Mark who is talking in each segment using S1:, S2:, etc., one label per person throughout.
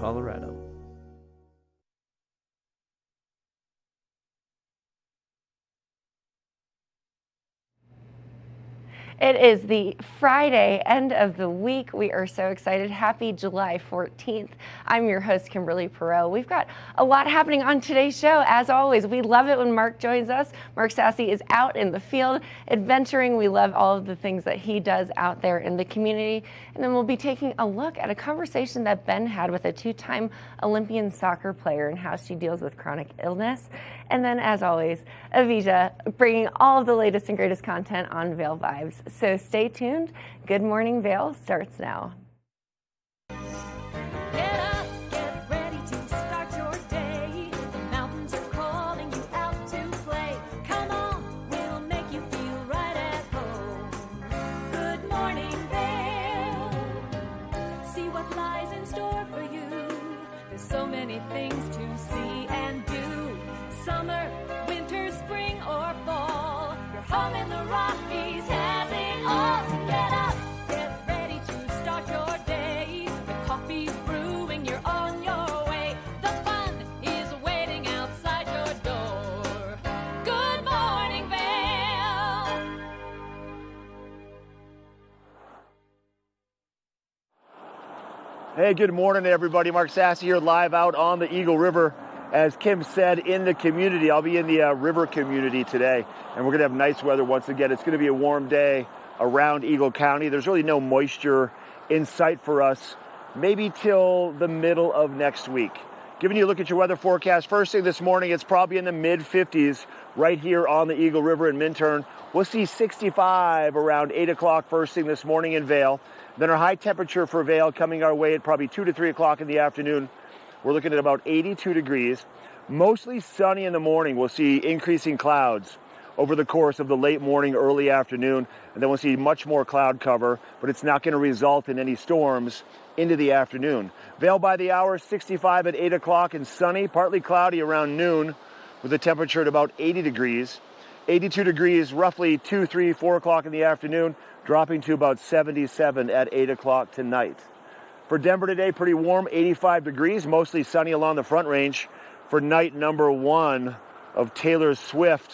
S1: Colorado.
S2: It is the Friday, end of the week. We are so excited. Happy July 14th. I'm your host, Kimberly Perot. We've got a lot happening on today's show. As always, we love it when Mark joins us. Mark Sassi is out in the field adventuring. We love all of the things that he does out there in the community. And then we'll be taking a look at a conversation that Ben had with a two-time Olympian soccer player and how she deals with chronic illness. And then, as always, Avija bringing all of the latest and greatest content on Vail Vibes. So stay tuned. Good Morning Vail starts now.
S3: Get up, get ready to start your day. The mountains are calling you out to play. Come on, we'll make you feel right at home. Good morning, Vail. See what lies in store for you. There's so many things to see and do. Summer, winter, spring, or fall. Your home in the Rockies has it all. So get up, get ready to start your day. The coffee's brewing, you're on your way. The fun is waiting outside your door. Good morning, Vail.
S4: Hey, good morning, everybody. Mark Sassi here, live out on the Eagle River. As Kim said, in the community. I'll be in the river community today, and we're going to have nice weather once again. It's going to be a warm day around Eagle County. There's really no moisture in sight for us, maybe till the middle of next week. Giving you a look at your weather forecast. First thing this morning, it's probably in the mid-50s right here on the Eagle River in Minturn. We'll see 65 around 8 o'clock first thing this morning in Vail. Then our high temperature for Vail coming our way at probably 2 to 3 o'clock in the afternoon. We're looking at about 82 degrees. Mostly sunny in the morning. We'll see increasing clouds over the course of the late morning, early afternoon, and then we'll see much more cloud cover, but it's not going to result in any storms into the afternoon. Vail by the hour, 65 at 8 o'clock and sunny, partly cloudy around noon with a temperature at about 80 degrees. 82 degrees roughly 2, 3, 4 o'clock in the afternoon, dropping to about 77 at 8 o'clock tonight. For Denver today, pretty warm, 85 degrees, mostly sunny along the Front Range. For night number 1 of Taylor Swift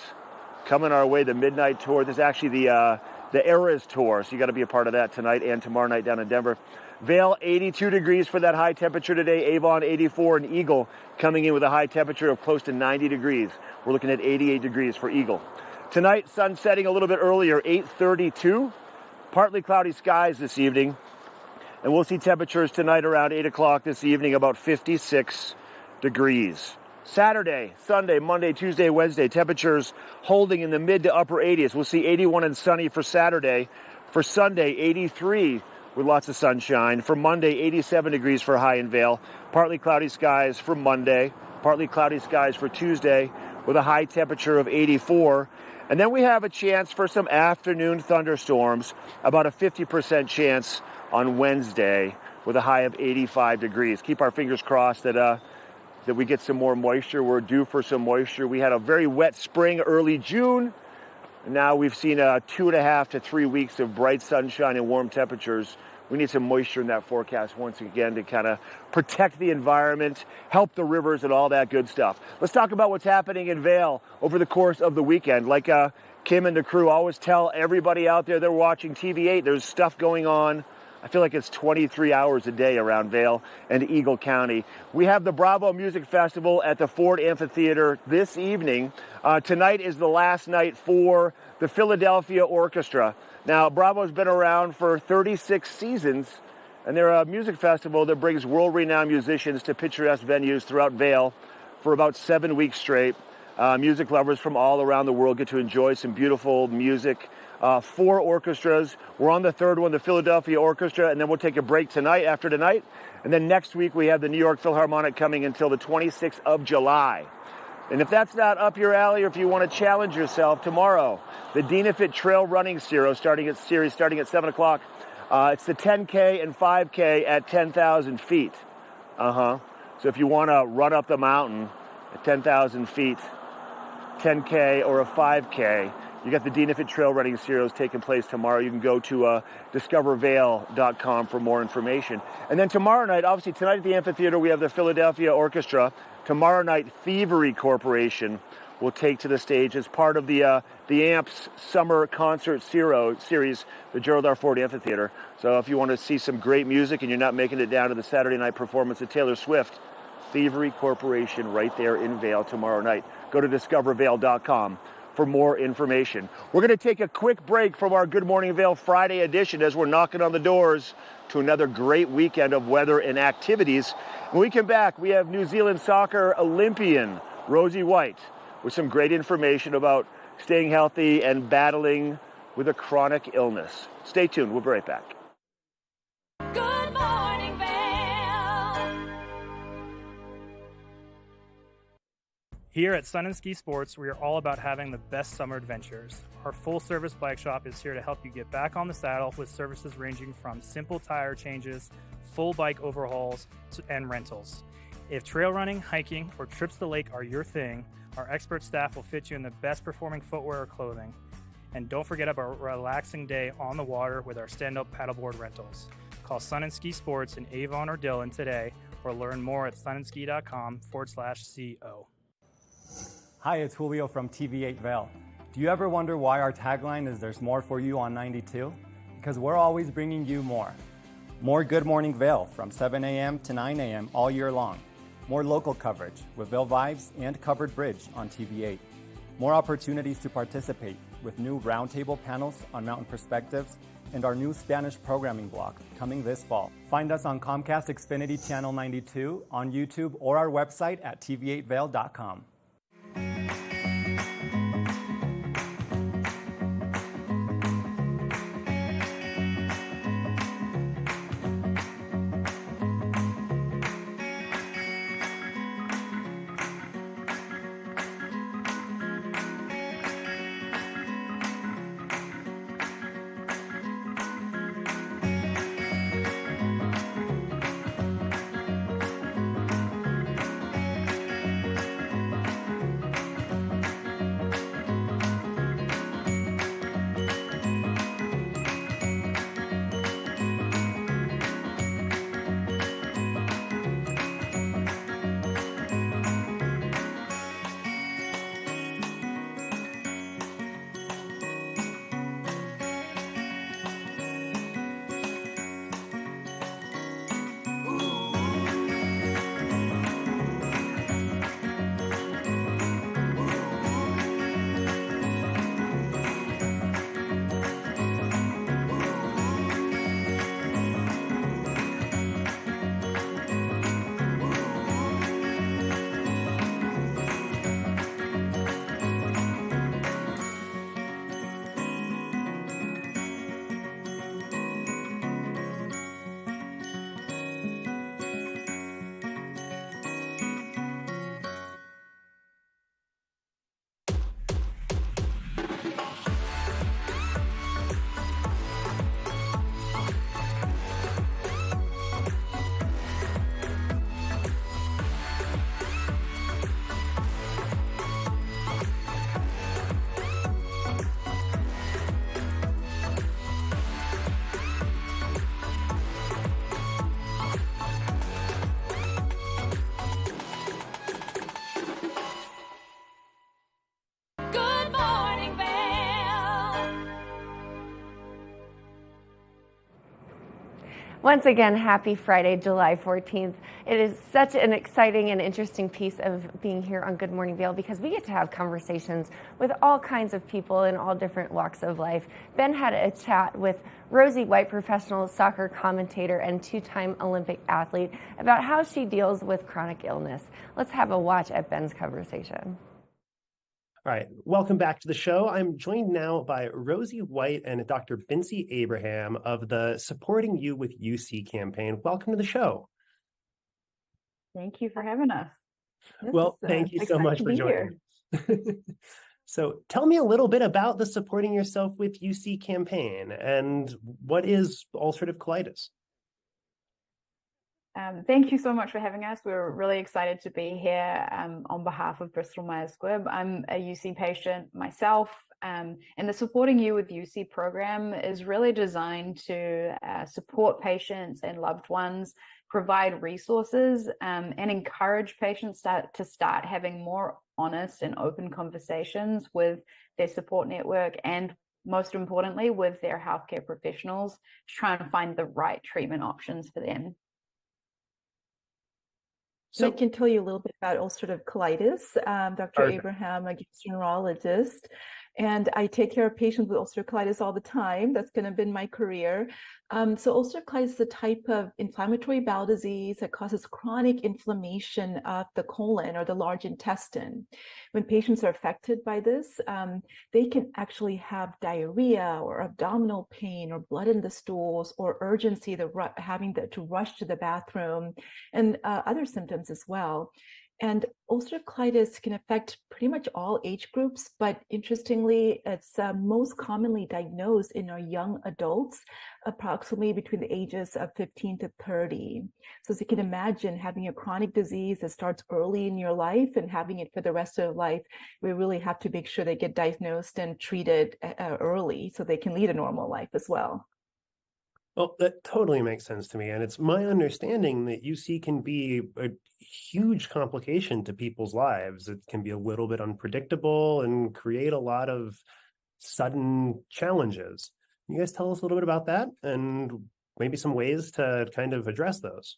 S4: coming our way, the Midnight Tour. This is actually the Eras Tour, so you got to be a part of that tonight and tomorrow night down in Denver. Vail, 82 degrees for that high temperature today. Avon, 84, and Eagle coming in with a high temperature of close to 90 degrees. We're looking at 88 degrees for Eagle. Tonight, sun setting a little bit earlier, 8:32. Partly cloudy skies this evening. And we'll see temperatures tonight around 8 o'clock this evening, about 56 degrees. Saturday, Sunday, Monday, Tuesday, Wednesday, temperatures holding in the mid to upper 80s. We'll see 81 and sunny for Saturday. For Sunday, 83 with lots of sunshine. For Monday, 87 degrees for high in Vail. Partly cloudy skies for Monday. Partly cloudy skies for Tuesday with a high temperature of 84. And then we have a chance for some afternoon thunderstorms, about a 50% chance on Wednesday with a high of 85 degrees. Keep our fingers crossed that we get some more moisture. We're due for some moisture. We had a very wet spring, early June. Now we've seen 2.5 to 3 weeks of bright sunshine and warm temperatures. We need some moisture in that forecast once again to kind of protect the environment, help the rivers and all that good stuff. Let's talk about what's happening in Vail over the course of the weekend. Like Kim and the crew always tell everybody out there, they're watching TV8, there's stuff going on. I feel like it's 23 hours a day around Vail and Eagle County. We have the Bravo Music Festival at the Ford Amphitheater this evening. Tonight is the last night for the Philadelphia Orchestra. Now, Bravo's been around for 36 seasons, and they're a music festival that brings world-renowned musicians to picturesque venues throughout Vail for about 7 weeks straight. Music lovers from all around the world get to enjoy some beautiful music. 4 orchestras. We're on the third one, the Philadelphia Orchestra, and then we'll take a break after tonight. And then next week we have the New York Philharmonic coming until the 26th of July. And if that's not up your alley, or if you want to challenge yourself, tomorrow, the Dinafit Trail Running Series starting at 7 o'clock. It's the 10K and 5K at 10,000 feet. So if you want to run up the mountain at 10,000 feet, 10K or a 5K, You got the DNFIT Trail Running Series taking place tomorrow. You can go to discovervail.com for more information. And then tomorrow night, obviously tonight at the amphitheater, we have the Philadelphia Orchestra. Tomorrow night, Thievery Corporation will take to the stage as part of the AMP's Summer Concert Series, the Gerald R. Ford Amphitheater. So if you want to see some great music and you're not making it down to the Saturday night performance of Taylor Swift, Thievery Corporation right there in Vail tomorrow night. Go to discovervail.com for more information. We're going to take a quick break from our Good Morning Vail Friday edition as we're knocking on the doors to another great weekend of weather and activities. When we come back, we have New Zealand soccer Olympian Rosie White with some great information about staying healthy and battling with a chronic illness. Stay tuned. We'll be right back.
S3: Good morning, Vail.
S1: Here at Sun and Ski Sports, we are all about having the best summer adventures. Our full-service bike shop is here to help you get back on the saddle with services ranging from simple tire changes, full bike overhauls, and rentals. If trail running, hiking, or trips to the lake are your thing, our expert staff will fit you in the best performing footwear or clothing. And don't forget about a relaxing day on the water with our stand-up paddleboard rentals. Call Sun and Ski Sports in Avon or Dillon today or learn more at sunandski.com/CO.
S5: Hi, it's Julio from TV8 Vail. Do you ever wonder why our tagline is "There's more for you on 92"? Because we're always bringing you more. More Good Morning Vail from 7 a.m. to 9 a.m. all year long. More local coverage with Vail Vibes and Covered Bridge on TV8. More opportunities to participate with new roundtable panels on mountain perspectives and our new Spanish programming block coming this fall. Find us on Comcast Xfinity Channel 92, on YouTube, or our website at tv8vail.com.
S3: Good morning, Vail.
S2: Once again, happy Friday, July 14th. It is such an exciting and interesting piece of being here on Good Morning Vail because we get to have conversations with all kinds of people in all different walks of life. Ben had a chat with Rosie White, professional soccer commentator and two-time Olympic athlete, about how she deals with chronic illness. Let's have a watch at Ben's conversation.
S6: All right, welcome back to the show. I'm joined now by Rosie White and Dr. Bincy Abraham of the Supporting You with UC campaign. Welcome to the show.
S7: Thank you for having us.
S6: Well, thank you so much for joining us. So tell me a little bit about the Supporting Yourself with UC campaign and what is ulcerative colitis?
S7: Thank you so much for having us. We're really excited to be here on behalf of Bristol Myers Squibb. I'm a UC patient myself. And the Supporting You with UC program is really designed to support patients and loved ones, provide resources, and encourage patients to start having more honest and open conversations with their support network, and most importantly, with their healthcare professionals, to try and find the right treatment options for them.
S8: So I can tell you a little bit about ulcerative colitis. Dr.
S6: Perfect.
S8: Abraham, a gastroenterologist, and I take care of patients with ulcerative colitis all the time. That's kind of been my career. So ulcerative colitis is a type of inflammatory bowel disease that causes chronic inflammation of the colon or the large intestine. When patients are affected by this, they can actually have diarrhea or abdominal pain or blood in the stools or urgency, having to rush to the bathroom, and other symptoms as well. And ulcerative colitis can affect pretty much all age groups, but interestingly, it's most commonly diagnosed in our young adults, approximately between the ages of 15 to 30. So as you can imagine, having a chronic disease that starts early in your life and having it for the rest of your life, we really have to make sure they get diagnosed and treated early so they can lead a normal life as well.
S6: Well, that totally makes sense to me. And it's my understanding that UC can be a huge complication to people's lives. It can be a little bit unpredictable and create a lot of sudden challenges. Can you guys tell us a little bit about that and maybe some ways to kind of address those?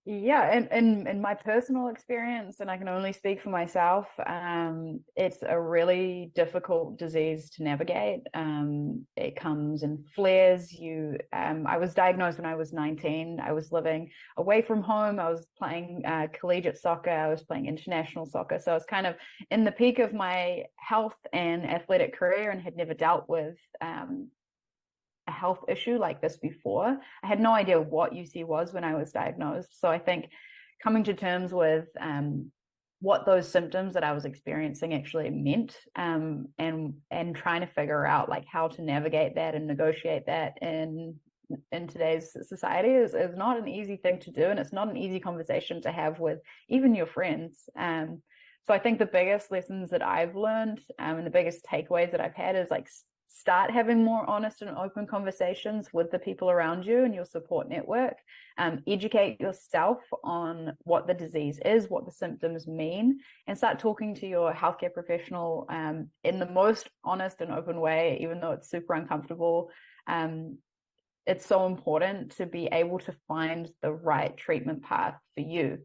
S7: Yeah, and in my personal experience, and I can only speak for myself, it's a really difficult disease to navigate. It comes in flares. I was diagnosed when I was 19. I was living away from home. I was playing collegiate soccer. I was playing international soccer. So I was kind of in the peak of my health and athletic career and had never dealt with a health issue like this before. I had no idea what UC was when I was diagnosed. So I think coming to terms with what those symptoms that I was experiencing actually meant, and trying to figure out like how to navigate that and negotiate that in today's society is not an easy thing to do, and it's not an easy conversation to have with even your friends. So I think the biggest lessons that I've learned, and the biggest takeaways that I've had is like start having more honest and open conversations with the people around you and your support network. Educate yourself on what the disease is, what the symptoms mean, and start talking to your healthcare professional in the most honest and open way, even though it's super uncomfortable. It's so important to be able to find the right treatment path for you.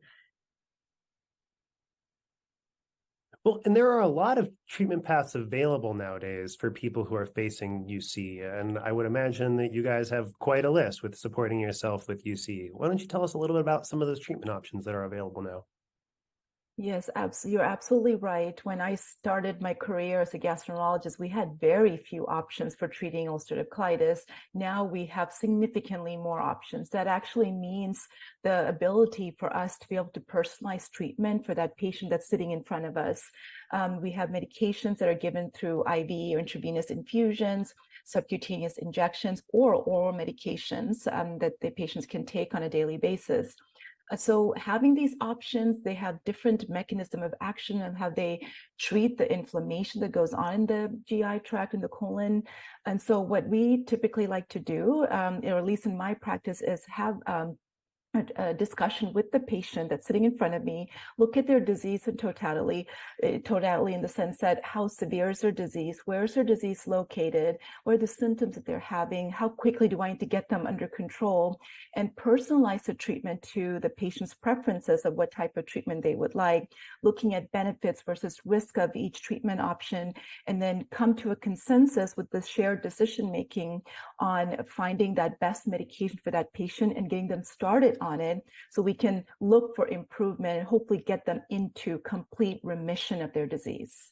S6: Well, and there are a lot of treatment paths available nowadays for people who are facing UC, and I would imagine that you guys have quite a list with supporting yourself with UC. Why don't you tell us a little bit about some of those treatment options that are available now?
S8: Yes, you're absolutely right. When I started my career as a gastroenterologist, we had very few options for treating ulcerative colitis. Now we have significantly more options. That actually means the ability for us to be able to personalize treatment for that patient that's sitting in front of us. We have medications that are given through IV or intravenous infusions, subcutaneous injections, or oral medications that the patients can take on a daily basis. So having these options, they have different mechanism of action and how they treat the inflammation that goes on in the GI tract and the colon. And so what we typically like to do, or at least in my practice, is have a discussion with the patient that's sitting in front of me, look at their disease in totality in the sense that how severe is their disease, where is their disease located, what are the symptoms that they're having, how quickly do I need to get them under control, and personalize the treatment to the patient's preferences of what type of treatment they would like, looking at benefits versus risk of each treatment option, and then come to a consensus with the shared decision making on finding that best medication for that patient and getting them started on it so we can look for improvement and hopefully get them into complete remission of their disease.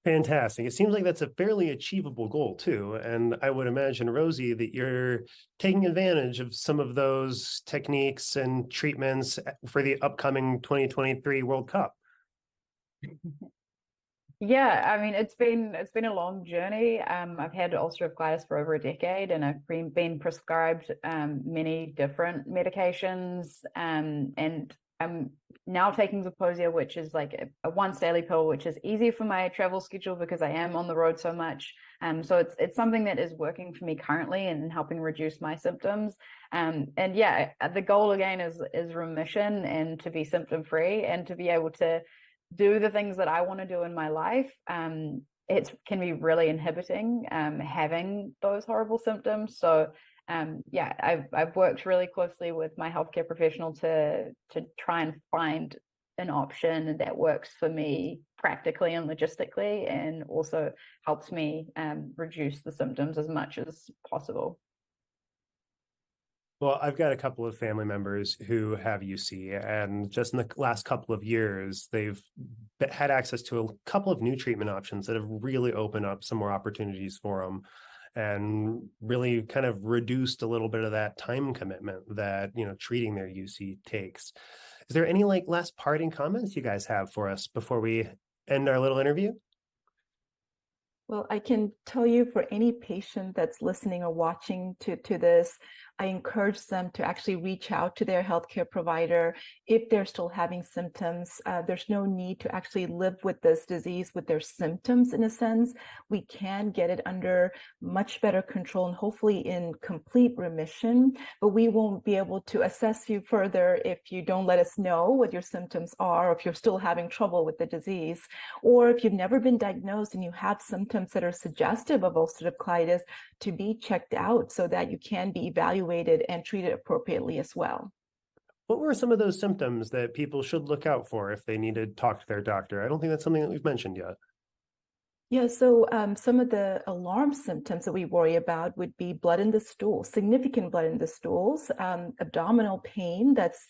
S6: Fantastic. It seems like that's a fairly achievable goal too. And I would imagine, Rosie, that you're taking advantage of some of those techniques and treatments for the upcoming 2023 World Cup.
S7: Yeah, I mean, it's been a long journey. I've had ulcerative colitis for over a decade, and I've been prescribed many different medications. And I'm now taking Zeposia, which is like a once daily pill, which is easy for my travel schedule because I am on the road so much. So it's something that is working for me currently and helping reduce my symptoms. And yeah, the goal again is remission and to be symptom free and to be able to do the things that I want to do in my life. It can be really inhibiting having those horrible symptoms. So yeah, I've worked really closely with my healthcare professional to try and find an option that works for me practically and logistically, and also helps me reduce the symptoms as much as possible.
S6: Well, I've got a couple of family members who have UC, and just in the last couple of years, they've had access to a couple of new treatment options that have really opened up some more opportunities for them and really kind of reduced a little bit of that time commitment that, treating their UC takes. Is there any last parting comments you guys have for us before we end our little interview?
S8: Well, I can tell you, for any patient that's listening or watching to this, I encourage them to actually reach out to their healthcare provider if they're still having symptoms. There's no need to actually live with this disease with their symptoms, in a sense. We can get it under much better control and hopefully in complete remission, but we won't be able to assess you further if you don't let us know what your symptoms are, or if you're still having trouble with the disease, or if you've never been diagnosed and you have symptoms that are suggestive of ulcerative colitis, to be checked out so that you can be evaluated and treated appropriately as well.
S6: What were some of those symptoms that people should look out for if they need to talk to their doctor? I don't think that's something that we've mentioned yet.
S8: Yeah, so some of the alarm symptoms that we worry about would be blood in the stool, significant blood in the stools, abdominal pain that's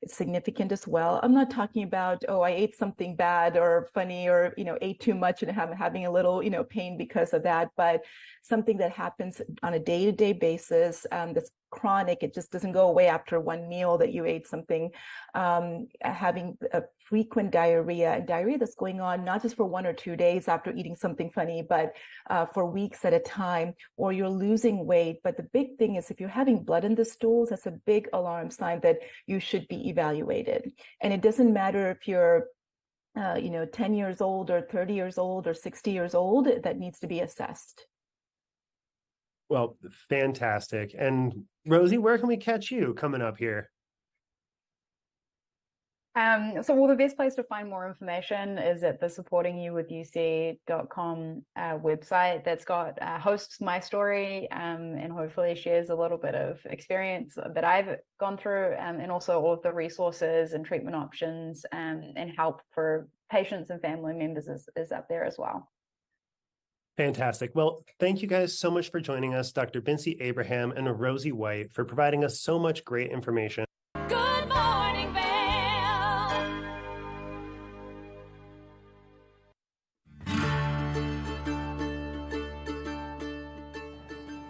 S8: significant as well. I'm not talking about, oh, I ate something bad or funny, or ate too much and I'm having a little pain because of that, but something that happens on a day-to-day basis that's chronic. It just doesn't go away after one meal that you ate something. Having a frequent diarrhea, and diarrhea that's going on not just for 1 or 2 days after eating something funny, but for weeks at a time, or you're losing weight. But the big thing is, if you're having blood in the stools, that's a big alarm sign that you should be evaluated. And it doesn't matter if you're 10 years old or 30 years old or 60 years old, that needs to be assessed.
S6: Well, fantastic. And Rosie, where can we catch you coming up here?
S7: The best place to find more information is at the supportingyouwithuc.com website. That's got hosts my story and hopefully shares a little bit of experience that I've gone through, and also all of the resources and treatment options and help for patients and family members is up there as well.
S6: Fantastic. Well, thank you guys so much for joining us, Dr. Bincy Abraham and Rosie White, for providing us so much great information.
S3: Good morning, Vail.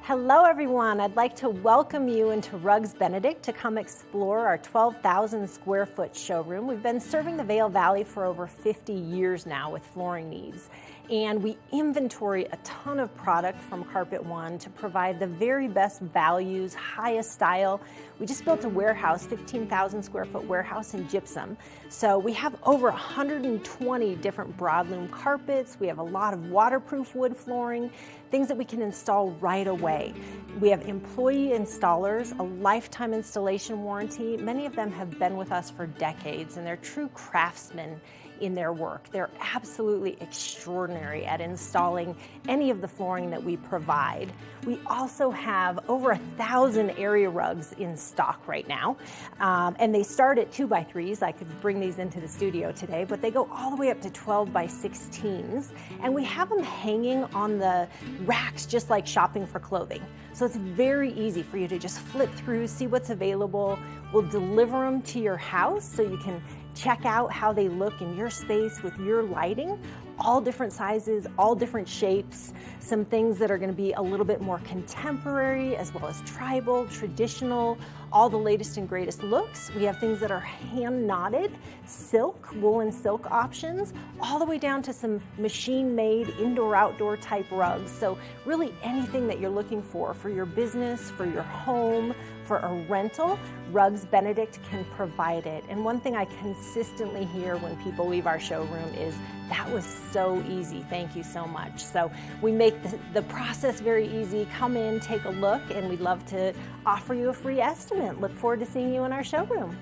S9: Hello, everyone. I'd like to welcome you into Rugs Benedict to come explore our 12,000 square foot showroom. We've been serving the Vail Valley for over 50 years now with flooring needs. And we inventory a ton of product from Carpet One to provide the very best values, highest style. We just built a warehouse, 15,000 square foot warehouse in gypsum. So we have over 120 different broadloom carpets. We have a lot of waterproof wood flooring, things that we can install right away. We have employee installers, a lifetime installation warranty. Many of them have been with us for decades, and they're true craftsmen in their work. They're absolutely extraordinary at installing any of the flooring that we provide. We also have over 1,000 area rugs in stock right now, and they start at 2x3s. I could bring these into the studio today, but they go all the way up to 12x16s, and we have them hanging on the racks just like shopping for clothing. So it's very easy for you to just flip through, see what's available. We'll deliver them to your house so you can check out how they look in your space with your lighting. All different sizes, all different shapes, some things that are going to be a little bit more contemporary, as well as tribal, traditional, all the latest and greatest looks. We have things that are hand knotted, silk, woolen silk options, all the way down to some machine made indoor outdoor type rugs. So really anything that you're looking for your business, for your home, for a rental, Rugs Benedict can provide it. And one thing I consistently hear when people leave our showroom is, that was so easy, thank you so much. So we make the process very easy. Come in, take a look, and we'd love to offer you a free estimate. Look forward to seeing you in our showroom.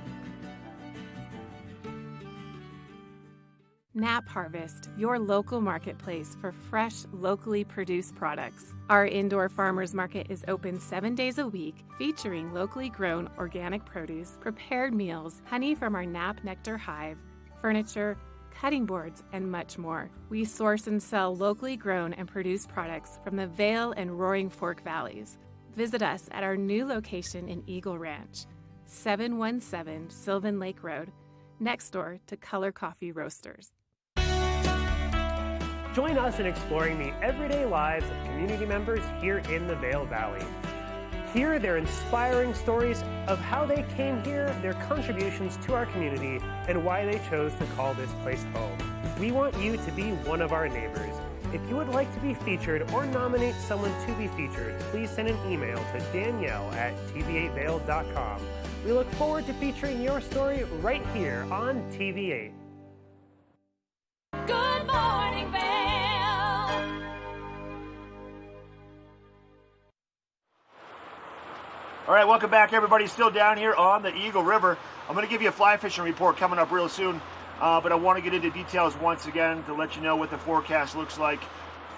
S10: Nap Harvest, your local marketplace for fresh, locally produced products. Our indoor farmers market is open 7 days a week, featuring locally grown organic produce, prepared meals, honey from our Nap Nectar hive, furniture, cutting boards, and much more. We source and sell locally grown and produced products from the Vail and Roaring Fork Valleys. Visit us at our new location in Eagle Ranch, 717 Sylvan Lake Road, next door to Color Coffee Roasters.
S6: Join us in exploring the everyday lives of community members here in the Vail Valley. Hear their inspiring stories of how they came here, their contributions to our community, and why they chose to call this place home. We want you to be one of our neighbors. If you would like to be featured or nominate someone to be featured, please send an email to danielle@tv8vail.com. We look forward to featuring your story right here on TV8.
S3: Good morning, Vail.
S4: All right, welcome back, everybody. Still down here on the Eagle River. I'm going to give you a fly fishing report coming up real soon, but I want to get into details once again to let you know what the forecast looks like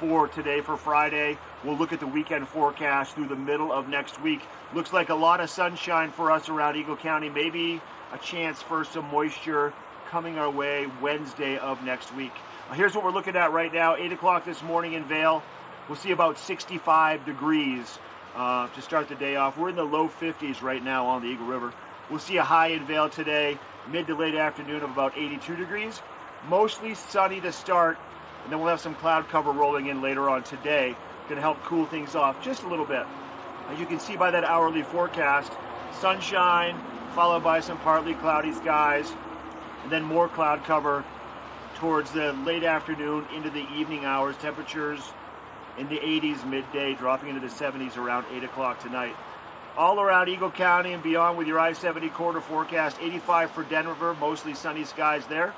S4: for today, for Friday. We'll look at the weekend forecast through the middle of next week. Looks like a lot of sunshine for us around Eagle County, maybe a chance for some moisture coming our way Wednesday of next week. Here's what we're looking at right now. 8 o'clock this morning in Vail. We'll see about 65 degrees to start the day off. We're in the low 50s right now on the Eagle River. We'll see a high in Vail today, mid to late afternoon, of about 82 degrees. Mostly sunny to start, and then we'll have some cloud cover rolling in later on today. Going to help cool things off just a little bit. As you can see by that hourly forecast, sunshine followed by some partly cloudy skies, and then more cloud cover towards the late afternoon into the evening hours. Temperatures in the 80s midday, dropping into the 70s around 8 o'clock tonight. All around Eagle County and beyond with your I-70 corridor forecast, 85 for Denver, mostly sunny skies there.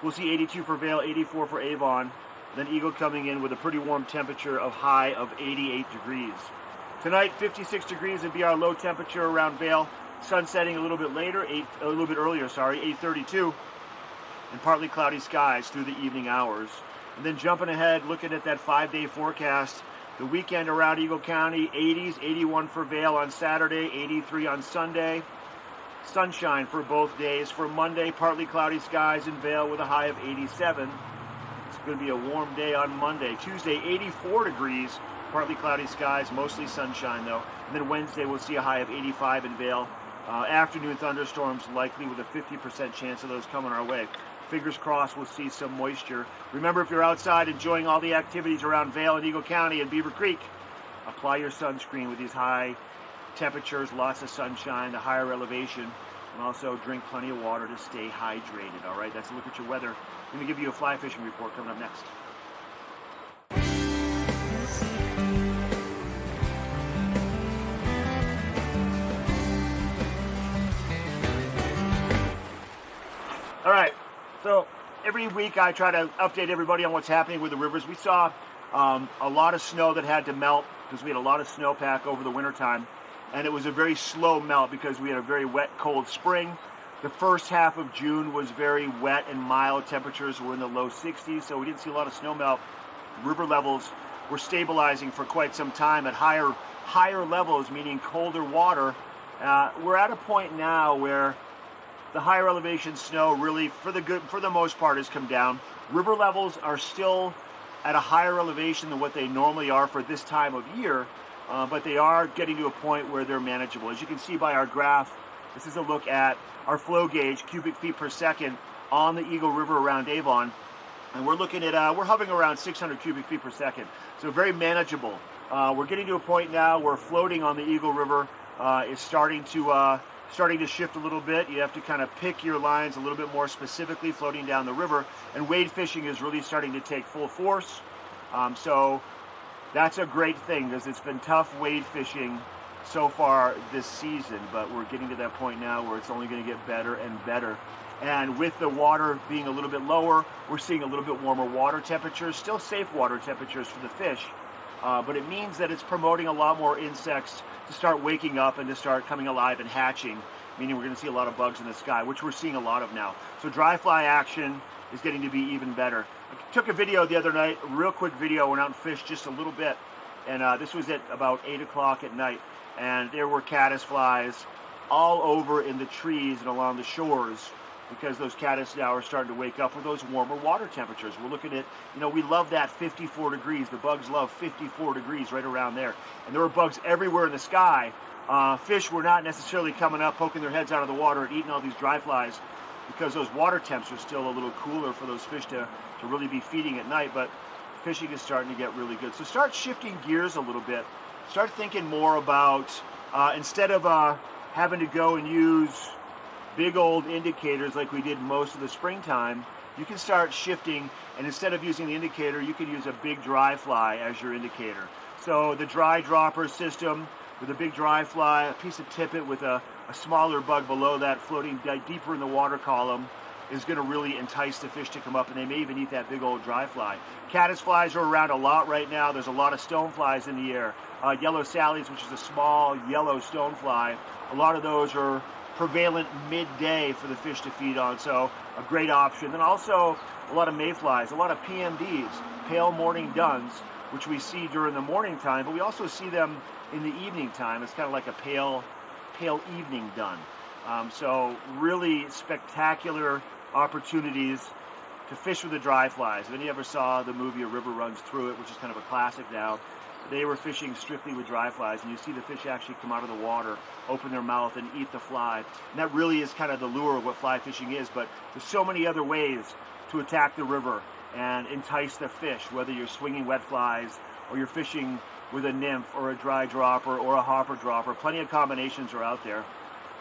S4: We'll see 82 for Vail, 84 for Avon. Then Eagle coming in with a pretty warm temperature of high of 88 degrees. Tonight, 56 degrees would be our low temperature around Vail. Sun setting a little bit later, a little bit earlier, 8:32. And partly cloudy skies through the evening hours. And then jumping ahead, looking at that 5-day forecast, the weekend around Eagle County, 80s, 81 for Vail on Saturday, 83 on Sunday. Sunshine for both days. For Monday, partly cloudy skies in Vail with a high of 87. It's going to be a warm day on Monday. Tuesday, 84 degrees, partly cloudy skies, mostly sunshine though. And then Wednesday, we'll see a high of 85 in Vail. Afternoon thunderstorms likely with a 50% chance of those coming our way. Fingers crossed we'll see some moisture. Remember, if you're outside enjoying all the activities around Vail and Eagle County and Beaver Creek, apply your sunscreen with these high temperatures, lots of sunshine, the higher elevation, and also drink plenty of water to stay hydrated, all right? That's a look at your weather. I'm going to give you a fly fishing report coming up next. All right, so every week I try to update everybody on what's happening with the rivers. We saw a lot of snow that had to melt because we had a lot of snowpack over the wintertime, and it was a very slow melt because we had a very wet, cold spring. The first half of June was very wet and mild. Temperatures were in the low 60s, so we didn't see a lot of snow melt. River levels were stabilizing for quite some time at higher levels, meaning colder water. We're at a point now where the higher elevation snow really, for the most part, has come down. River levels are still at a higher elevation than what they normally are for this time of year, but they are getting to a point where they're manageable. As you can see by our graph, this is a look at our flow gauge, cubic feet per second, on the Eagle River around Avon, and we're looking at we're hovering around 600 cubic feet per second, so very manageable. We're getting to a point now where floating on the Eagle River is starting to shift a little bit. You have to kind of pick your lines a little bit more specifically floating down the river, and wade fishing is really starting to take full force. So that's a great thing because it's been tough wade fishing so far this season, but we're getting to that point now where it's only going to get better and better. And with the water being a little bit lower, we're seeing a little bit warmer water temperatures, still safe water temperatures for the fish, but it means that it's promoting a lot more insects to start waking up and to start coming alive and hatching, meaning we're going to see a lot of bugs in the sky, which we're seeing a lot of now. So dry fly action is getting to be even better. I took a video the other night, a real quick video, went out and fished just a little bit, and this was at about 8 o'clock at night, and there were caddisflies all over in the trees and along the shores, because those caddis now are starting to wake up with those warmer water temperatures. We're looking at, we love that 54 degrees. The bugs love 54 degrees right around there. And there were bugs everywhere in the sky. Fish were not necessarily coming up, poking their heads out of the water and eating all these dry flies, because those water temps are still a little cooler for those fish to really be feeding at night. But fishing is starting to get really good. So start shifting gears a little bit. Start thinking more about, instead of having to go and use big old indicators like we did most of the springtime, you can start shifting, and instead of using the indicator, you can use a big dry fly as your indicator. So the dry dropper system with a big dry fly, a piece of tippet with a smaller bug below that floating deeper in the water column is going to really entice the fish to come up, and they may even eat that big old dry fly. Caddisflies are around a lot right now. There's a lot of stoneflies in the air. Yellow sallies, which is a small yellow stonefly, a lot of those are prevalent midday for the fish to feed on, so a great option. And also a lot of mayflies, a lot of PMDs, pale morning duns, which we see during the morning time, but we also see them in the evening time. It's kind of like a pale evening dun. So really spectacular opportunities to fish with the dry flies. If any ever saw the movie A River Runs Through It, which is kind of a classic now, they were fishing strictly with dry flies, and you see the fish actually come out of the water, open their mouth, and eat the fly. And that really is kind of the lure of what fly fishing is, but there's so many other ways to attack the river and entice the fish, whether you're swinging wet flies or you're fishing with a nymph or a dry dropper or a hopper dropper. Plenty of combinations are out there.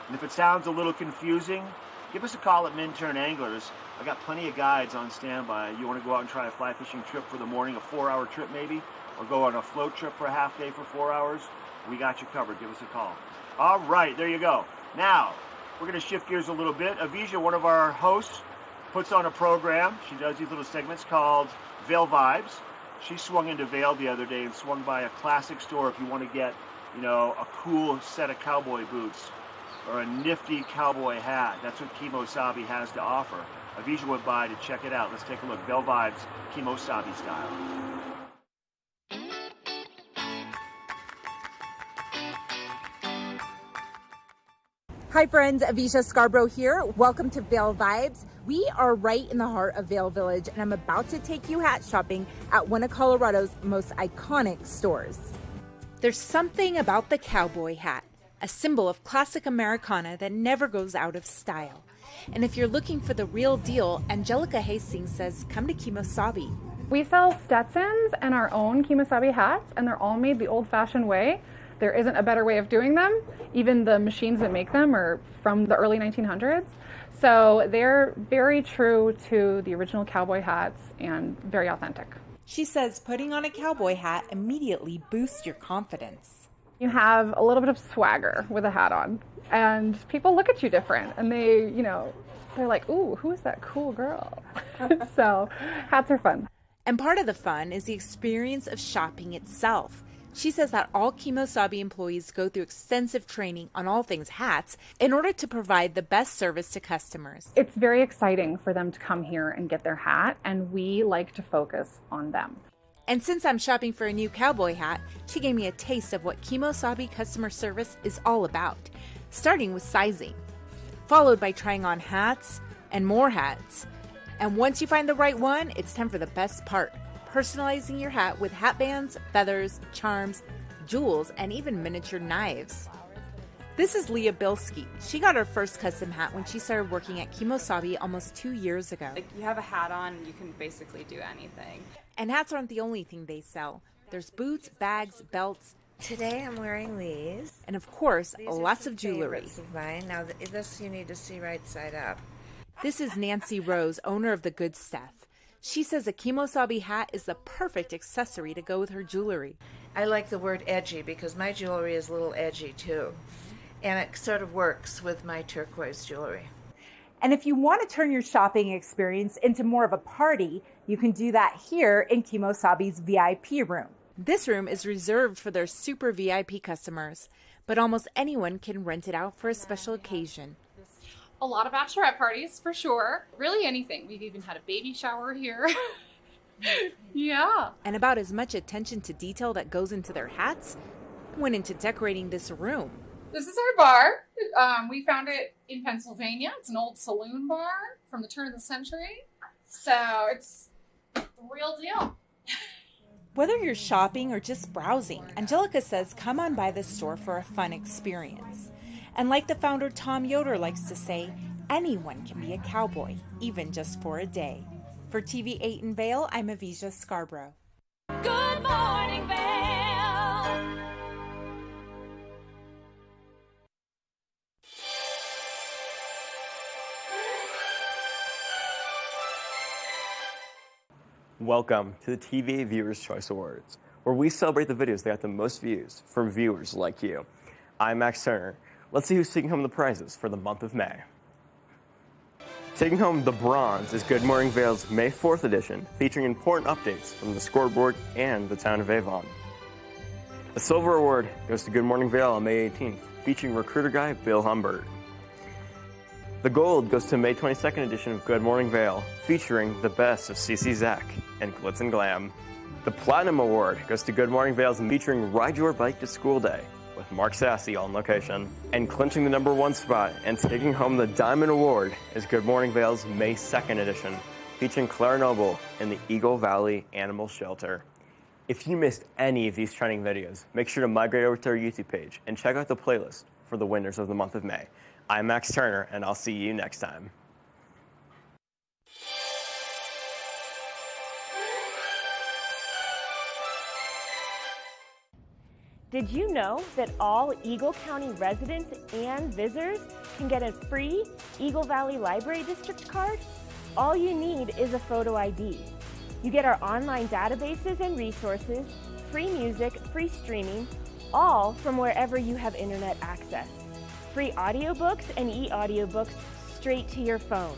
S4: And if it sounds a little confusing, give us a call at Minturn Anglers. I got plenty of guides on standby. You want to go out and try a fly fishing trip for the morning, a 4-hour trip maybe, or go on a float trip for a half day for 4 hours, we got you covered. Give us a call. All right, there you go. Now, we're going to shift gears a little bit. Avija, one of our hosts, puts on a program. She does these little segments called Vail Vibes. She swung into Vail the other day and swung by a classic store if you want to get, a cool set of cowboy boots or a nifty cowboy hat. That's what Kimosabi has to offer. Avija went by to check it out. Let's take a look. Vail Vibes, Kimosabi style.
S11: Hi friends, Avija Scarborough here. Welcome to Vail Vibes. We are right in the heart of Vail Village, and I'm about to take you hat shopping at one of Colorado's most iconic stores. There's something about the cowboy hat, a symbol of classic Americana that never goes out of style. And if you're looking for the real deal, Angelica Hastings says come to Kimosabi.
S12: We sell Stetsons and our own Kimosabi hats, and they're all made the old-fashioned way. There isn't a better way of doing them. Even the machines that make them are from the early 1900s. So they're very true to the original cowboy hats and very authentic.
S11: She says putting on a cowboy hat immediately boosts your confidence.
S12: You have a little bit of swagger with a hat on, and people look at you different, and they're like, ooh, who is that cool girl? So hats are fun.
S11: And part of the fun is the experience of shopping itself. She says that all Kimosabi employees go through extensive training on all things hats in order to provide the best service to customers.
S12: It's very exciting for them to come here and get their hat, and we like to focus on them.
S11: And since I'm shopping for a new cowboy hat, she gave me a taste of what Kimosabi customer service is all about, starting with sizing, followed by trying on hats and more hats. And once you find the right one, it's time for the best part. Personalizing your hat with hat bands, feathers, charms, jewels, and even miniature knives. This is Leah Bilski. She got her first custom hat when she started working at Kimosabi almost 2 years ago.
S13: You have a hat on, you can basically do anything.
S11: And hats aren't the only thing they sell. There's boots, bags, belts.
S14: Today I'm wearing these.
S11: And of course,
S14: These
S11: lots
S14: are
S11: of jewelry.
S14: Of mine. Now this you need to see right side up.
S11: This is Nancy Rose, owner of The Good Stuff. She says a Kimosabi hat is the perfect accessory to go with her jewelry.
S14: I like the word edgy because my jewelry is a little edgy too. And it sort of works with my turquoise jewelry.
S15: And if you want to turn your shopping experience into more of a party, you can do that here in Kimosabi's VIP room.
S11: This room is reserved for their super VIP customers, but almost anyone can rent it out for a special occasion.
S16: A lot of bachelorette parties, for sure. Really anything. We've even had a baby shower here. Yeah.
S11: And about as much attention to detail that goes into their hats went into decorating this room.
S16: This is our bar. We found it in Pennsylvania. It's an old saloon bar from the turn of the century. So it's the real deal.
S11: Whether you're shopping or just browsing, Angelica says come on by this store for a fun experience. And like the founder Tom Yoder likes to say, anyone can be a cowboy, even just for a day. For TV8 in Vail, I'm Avisha Scarborough.
S3: Good morning, Vail.
S17: Welcome to the TV Viewers' Choice Awards, where we celebrate the videos that got the most views from viewers like you. I'm Max Turner. Let's see who's taking home the prizes for the month of May. Taking home the bronze is Good Morning Vail's May 4th edition, featuring important updates from the scoreboard and the town of Avon. The silver award goes to Good Morning Vail on May 18th, featuring recruiter guy Bill Humbert. The gold goes to May 22nd edition of Good Morning Vail, featuring the best of CC Zach and Glitz and Glam. The platinum award goes to Good Morning Vail's featuring Ride Your Bike to School Day with Mark Sassi on location. And clinching the #1 spot and taking home the diamond award is Good Morning Vail's May 2nd edition, featuring Claire Noble in the Eagle Valley Animal Shelter. If you missed any of these trending videos, make sure to migrate over to our YouTube page and check out the playlist for the winners of the month of May. I'm Max Turner, and I'll see you next time.
S18: Did you know that all Eagle County residents and visitors can get a free Eagle Valley Library District card? All you need is a photo ID. You get our online databases and resources, free music, free streaming, all from wherever you have internet access. Free audiobooks and e-audiobooks straight to your phone.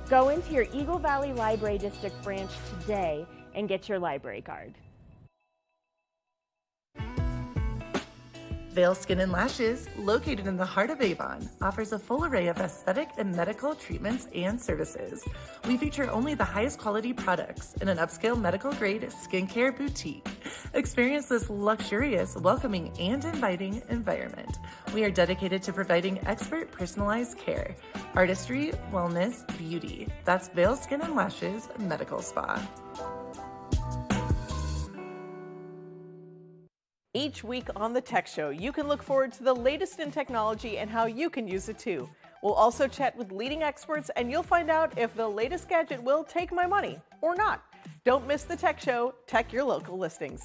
S18: Go into your Eagle Valley Library District branch today and get your library card.
S19: Vail Skin and Lashes, located in the heart of Avon, offers a full array of aesthetic and medical treatments and services. We feature only the highest quality products in an upscale medical-grade skincare boutique. Experience this luxurious, welcoming, and inviting environment. We are dedicated to providing expert personalized care, artistry, wellness, beauty. That's Vail Skin and Lashes Medical Spa.
S20: Each week on the Tech Show, you can look forward to the latest in technology and how you can use it too. We'll also chat with leading experts, and you'll find out if the latest gadget will take my money or not. Don't miss the Tech Show. Tech your local listings.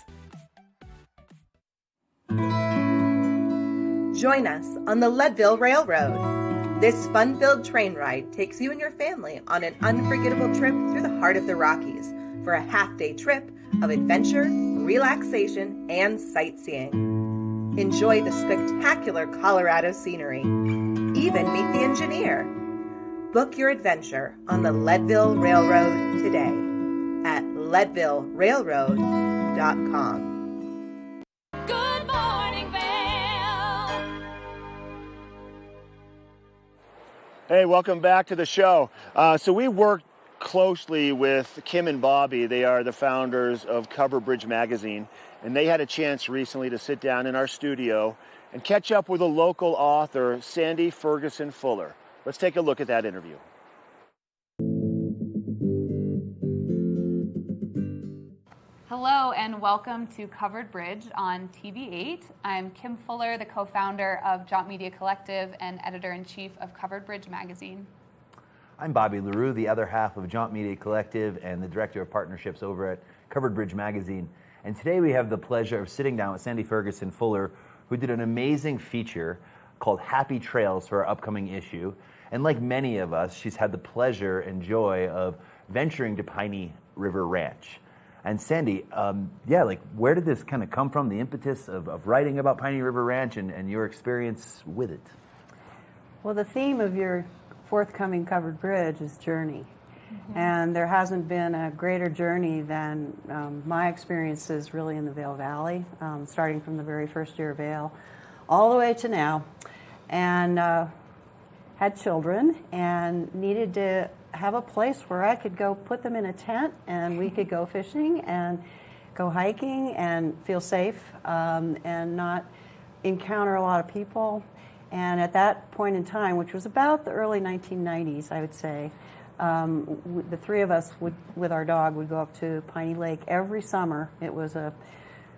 S21: Join us on the Leadville Railroad. This fun-filled train ride takes you and your family on an unforgettable trip through the heart of the Rockies for a half-day trip of adventure, relaxation, and sightseeing. Enjoy the spectacular Colorado scenery. Even meet the engineer. Book your adventure on the Leadville Railroad today at leadvillerailroad.com.
S3: Good morning, Vail.
S4: Hey, welcome back to the show. So we worked closely with Kim and Bobby. They are the founders of Covered Bridge Magazine, and they had a chance recently to sit down in our studio and catch up with a local author, Sandy Ferguson Fuller. Let's take a look at that interview.
S13: Hello and welcome to Covered Bridge on TV8. I'm Kim Fuller, the co-founder of Jaunt Media Collective and editor-in-chief of Covered Bridge Magazine.
S22: I'm Bobby LaRue, the other half of Jaunt Media Collective and the director of partnerships over at Covered Bridge Magazine. And today we have the pleasure of sitting down with Sandy Ferguson Fuller, who did an amazing feature called Happy Trails for our upcoming issue. And like many of us, she's had the pleasure and joy of venturing to Piney River Ranch. And Sandy, like where did this kind of come from, the impetus of writing about Piney River Ranch and your experience with it?
S1: Well, the theme of your forthcoming Covered Bridge is journey. And there hasn't been a greater journey than my experiences really in the Vail Valley, starting from the very first year of Vail all the way to now. And had children and needed to have a place where I could go put them in a tent and we could go fishing and go hiking and feel safe and not encounter a lot of people. And at that point in time, which was about the early 1990s, I would say, the three of us would, with our dog, would go up to Piney Lake every summer. It was a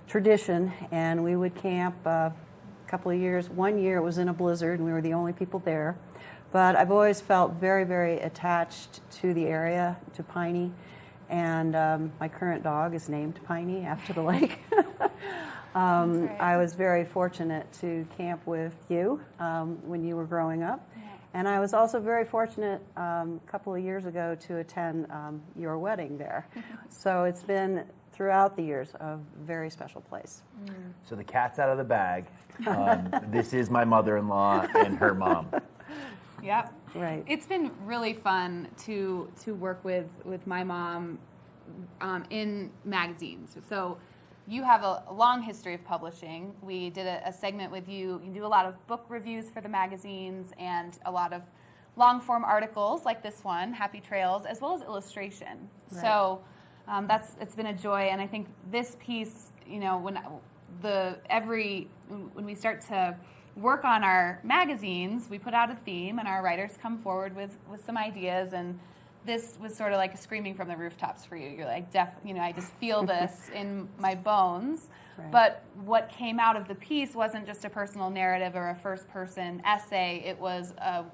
S1: tradition, and we would camp a couple of years. One year it was in a blizzard, and we were the only people there. But I've always felt very, very attached to the area, to Piney, and my current dog is named Piney after the lake. I was very fortunate to camp with you when you were growing up. And I was also very fortunate a couple of years ago to attend your wedding there. So it's been, throughout the years, a very special place.
S22: So the cat's out of the bag. This is my mother-in-law and her mom.
S13: Yep.
S1: Right.
S13: It's been really fun to work with my mom in magazines. So you have a long history of publishing. We did a segment with you. You do a lot of book reviews for the magazines and a lot of long-form articles like this one, Happy Trails, as well as illustration.
S1: Right.
S13: So it's been a joy. And I think this piece, when we start to work on our magazines, we put out a theme and our writers come forward with some ideas, and this was sort of like screaming from the rooftops for you. You're like, I just feel this in my bones. Right. But what came out of the piece wasn't just a personal narrative or a first-person essay. It was a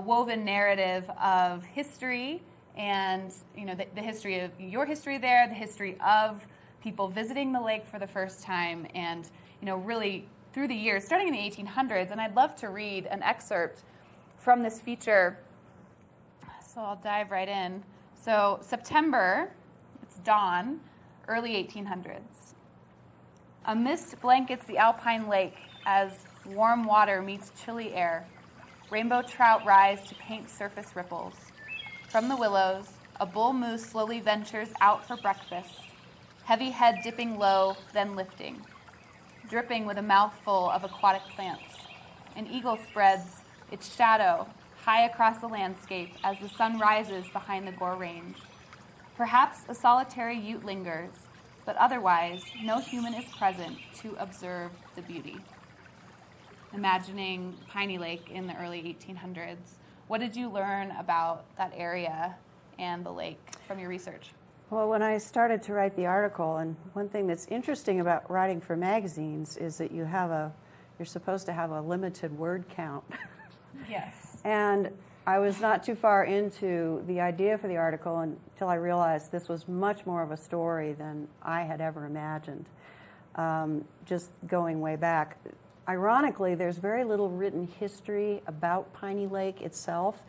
S13: woven narrative of history and, the history of your history there, the history of people visiting the lake for the first time, and, really through the years, starting in the 1800s. And I'd love to read an excerpt from this feature. So I'll dive right in. So September, it's dawn, early 1800s. A mist blankets the alpine lake as warm water meets chilly air. Rainbow trout rise to paint surface ripples. From the willows, a bull moose slowly ventures out for breakfast, heavy head dipping low, then lifting, dripping with a mouthful of aquatic plants. An eagle spreads its shadow high across the landscape as the sun rises behind the Gore Range. Perhaps a solitary ute lingers, but otherwise no human is present to observe the beauty. Imagining Piney Lake in the early 1800s, what did you learn about that area and the lake from your research?
S1: Well, when I started to write the article, and one thing that's interesting about writing for magazines is that you're supposed to have a limited word count.
S13: Yes.
S1: And I was not too far into the idea for the article until I realized this was much more of a story than I had ever imagined, just going way back. Ironically, there's very little written history about Piney Lake itself.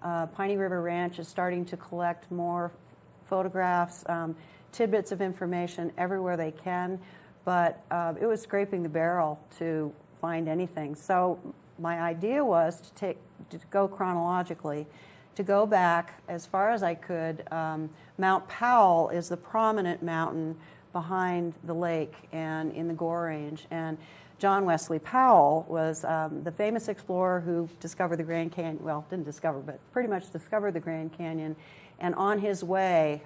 S1: Piney River Ranch is starting to collect more photographs, tidbits of information everywhere they can, but it was scraping the barrel to find anything. So my idea was to go chronologically, to go back as far as I could. Mount Powell is the prominent mountain behind the lake and in the Gore Range. And John Wesley Powell was the famous explorer who discovered the Grand Canyon. Well, didn't discover, but pretty much discovered the Grand Canyon. And on his way,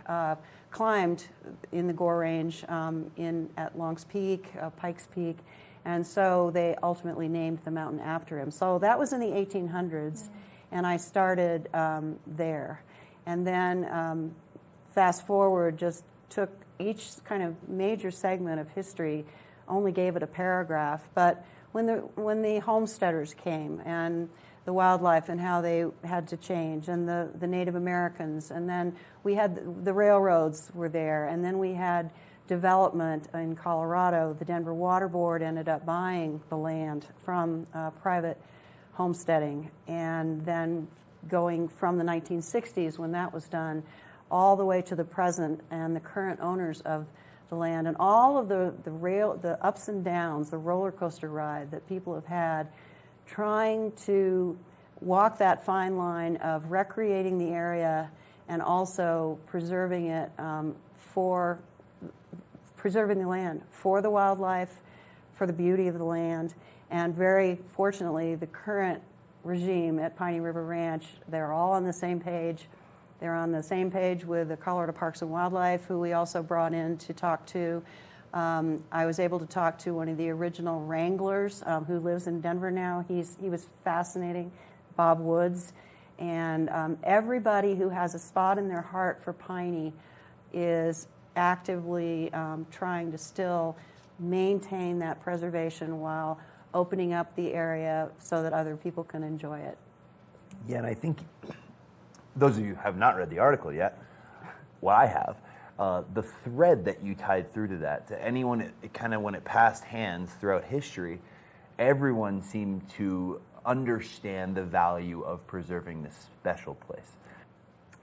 S1: climbed in the Gore Range at Long's Peak, Pikes Peak. And so they ultimately named the mountain after him. So that was in the 1800s, and I started there. And then fast forward, just took each kind of major segment of history, only gave it a paragraph. But when the homesteaders came and the wildlife and how they had to change, and the Native Americans, and then we had the railroads were there, and then we had development in Colorado. The Denver Water Board ended up buying the land from private homesteading, and then going from the 1960s when that was done all the way to the present and the current owners of the land, and all of the ups and downs, the roller coaster ride that people have had, trying to walk that fine line of recreating the area and also preserving it for preserving the land for the wildlife, for the beauty of the land. And very fortunately, the current regime at Piney River Ranch, they're all on the same page. They're on the same page with the Colorado Parks and Wildlife, who we also brought in to talk to. I was able to talk to one of the original wranglers who lives in Denver now. He was fascinating, Bob Woods. And everybody who has a spot in their heart for Piney is actively trying to still maintain that preservation while opening up the area so that other people can enjoy it.
S22: Yeah, and I think those of you who have not read the article yet, well, I have, the thread that you tied through to that, to anyone, kind of when it passed hands throughout history, everyone seemed to understand the value of preserving this special place.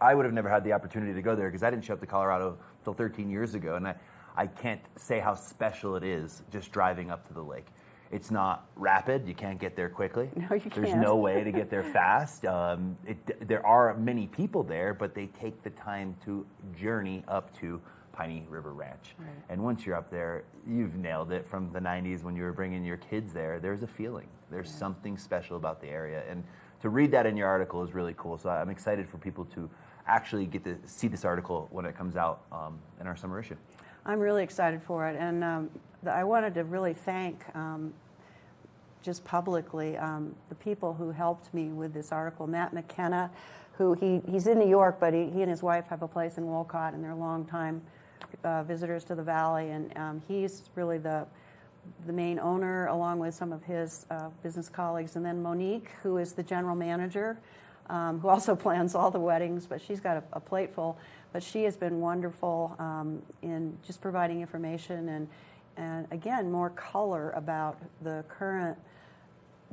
S22: I would have never had the opportunity to go there because I didn't show up to Colorado until 13 years ago, and I can't say how special it is just driving up to the lake. It's not rapid. You can't get there quickly.
S1: No, you can't.
S22: There's no way to get there fast. There are many people there, but they take the time to journey up to Piney River Ranch.
S1: Right.
S22: And once you're up there, you've nailed it from the 90s when you were bringing your kids there. There's a feeling. There's something special about the area. And to read that in your article is really cool. So I'm excited for people to actually get to see this article when it comes out in our summer issue.
S1: I'm really excited for it. And I wanted to really thank just publicly the people who helped me with this article. Matt McKenna, who he's in New York, but he and his wife have a place in Wolcott, and they're longtime visitors to the valley. And he's really the main owner, along with some of his business colleagues. And then Monique, who is the general manager, who also plans all the weddings, but she's got a plate full. But she has been wonderful in just providing information and again, more color about the current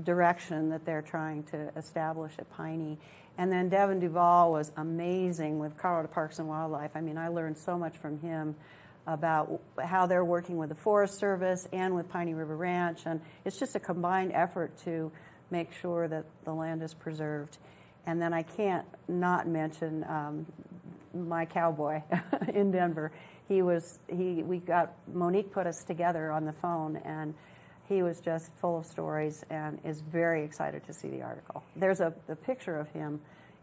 S1: direction that they're trying to establish at Piney. And then Devin Duvall was amazing with Colorado Parks and Wildlife. I mean, I learned so much from him about how they're working with the Forest Service and with Piney River Ranch. And it's just a combined effort to make sure that the land is preserved. And then I can't not mention my cowboy in Denver. Monique put us together on the phone, and he was just full of stories and is very excited to see the article. There's a picture of him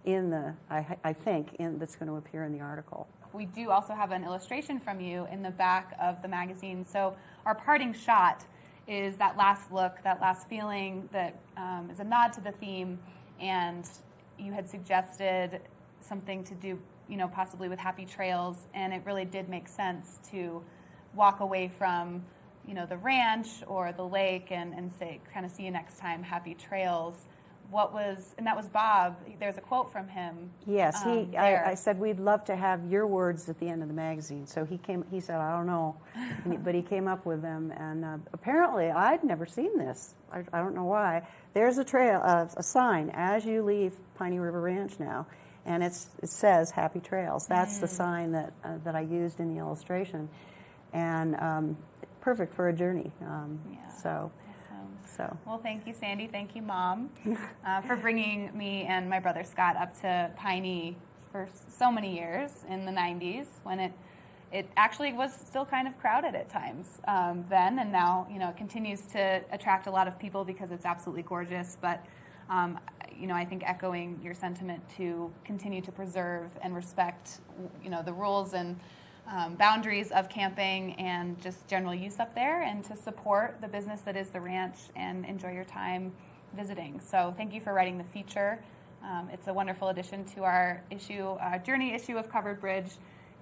S1: I think that's going to appear in the article.
S13: We do also have an illustration from you in the back of the magazine. So our parting shot is that last look, that last feeling that is a nod to the theme, and you had suggested something to do, possibly with Happy Trails, and it really did make sense to walk away from, the ranch or the lake and say, kind of see you next time, Happy Trails. And that was Bob. There's a quote from him.
S1: Yes, I said, we'd love to have your words at the end of the magazine. So he said, I don't know, but he came up with them. And apparently I'd never seen this. I don't know why. There's a trail, a sign as you leave Piney River Ranch now. And it says Happy Trails. That's the sign that I used in the illustration. And perfect for a journey. So.
S13: Well, thank you, Sandy. Thank you, Mom, for bringing me and my brother Scott up to Piney for so many years in the 90s when it actually was still kind of crowded at times then, and now it continues to attract a lot of people because it's absolutely gorgeous. But I think echoing your sentiment to continue to preserve and respect the rules and boundaries of camping and just general use up there, and to support the business that is the ranch and enjoy your time visiting. So thank you for writing the feature. It's a wonderful addition to our journey issue of Covered Bridge.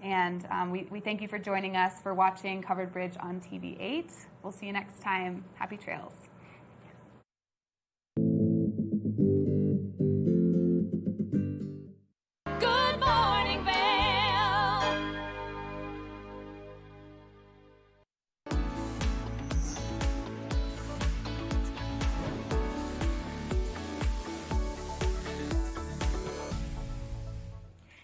S13: And we thank you for joining us, for watching Covered Bridge on TV8. We'll see you next time. Happy trails.
S3: Good morning, Vail.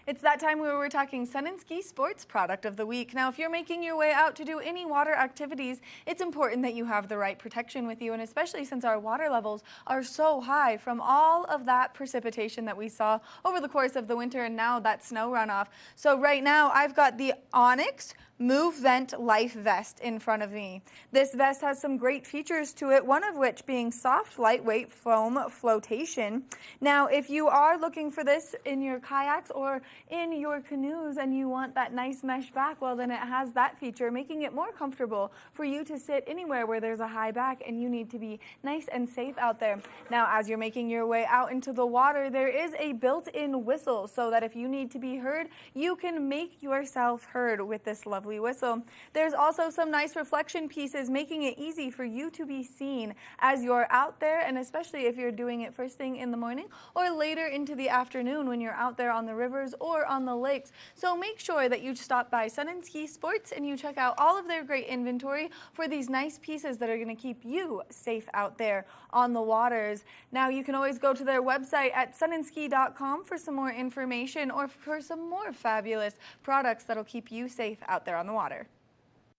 S2: It's that time where we're talking Sun and Ski Sports Product of the Week. Now, if you're making your way out to do any water activities, it's important that you have the right protection with you, and especially since our water levels are so high from all of that precipitation that we saw over the course of the winter and now that snow runoff. So right now, I've got the Onyx Move Vent Life Vest in front of me. This vest has some great features to it, one of which being soft, lightweight foam flotation. Now, if you are looking for this in your kayaks or in your canoes and you want that nice mesh back, well, then it has that feature, making it more comfortable for you to sit anywhere where there's a high back and you need to be nice and safe out there. Now, as you're making your way out into the water, there is a built-in whistle so that if you need to be heard, you can make yourself heard with this lovely whistle. There's also some nice reflection pieces, making it easy for you to be seen as you're out there, and especially if you're doing it first thing in the morning or later into the afternoon when you're out there on the rivers or on the lakes. So make sure that you stop by Sun and Ski Sports and you check out all of their great inventory for these nice pieces that are going to keep you safe out there on the waters. Now, you can always go to their website at sunandski.com for some more information or for some more fabulous products that'll keep you safe out there on the water.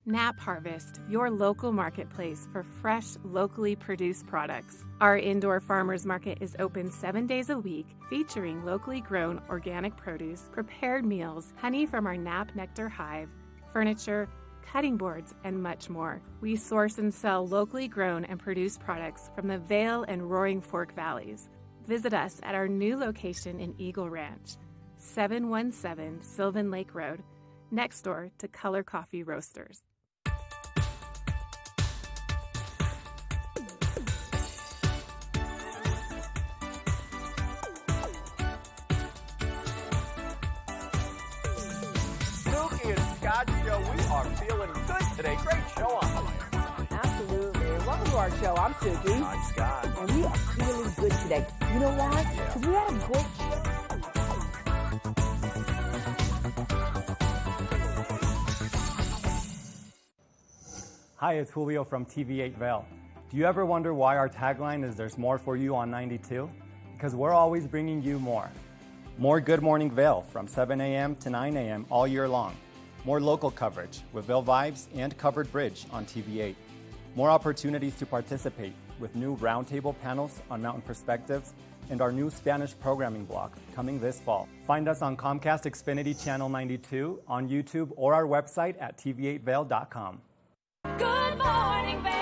S10: Nap Harvest, your local marketplace for fresh, locally produced products. Our indoor farmers market is open 7 days a week, featuring locally grown organic produce, prepared meals, honey from our Nap Nectar hive, furniture, cutting boards, and much more. We source and sell locally grown and produced products from the Vail and Roaring Fork valleys. Visit us at our new location in Eagle Ranch, 717 Sylvan Lake Road, next door to Color Coffee Roasters.
S5: Spooky and Scott show. We are feeling good today. Great show on the way.
S23: Absolutely. Welcome to our show. I'm Suki.
S5: I'm Scott.
S23: And we are feeling good today. You know why? Because we had a good show.
S24: Hi, it's Julio from TV8 Vail. Do you ever wonder why our tagline is "There's more for you on 92"? Because we're always bringing you more. More Good Morning Vail from 7 a.m. to 9 a.m. all year long. More local coverage with Vail Vibes and Covered Bridge on TV8. More opportunities to participate with new roundtable panels on mountain perspectives and our new Spanish programming block coming this fall. Find us on Comcast Xfinity Channel 92, on YouTube, or our website at tv8vail.com.
S3: Good morning, Vail.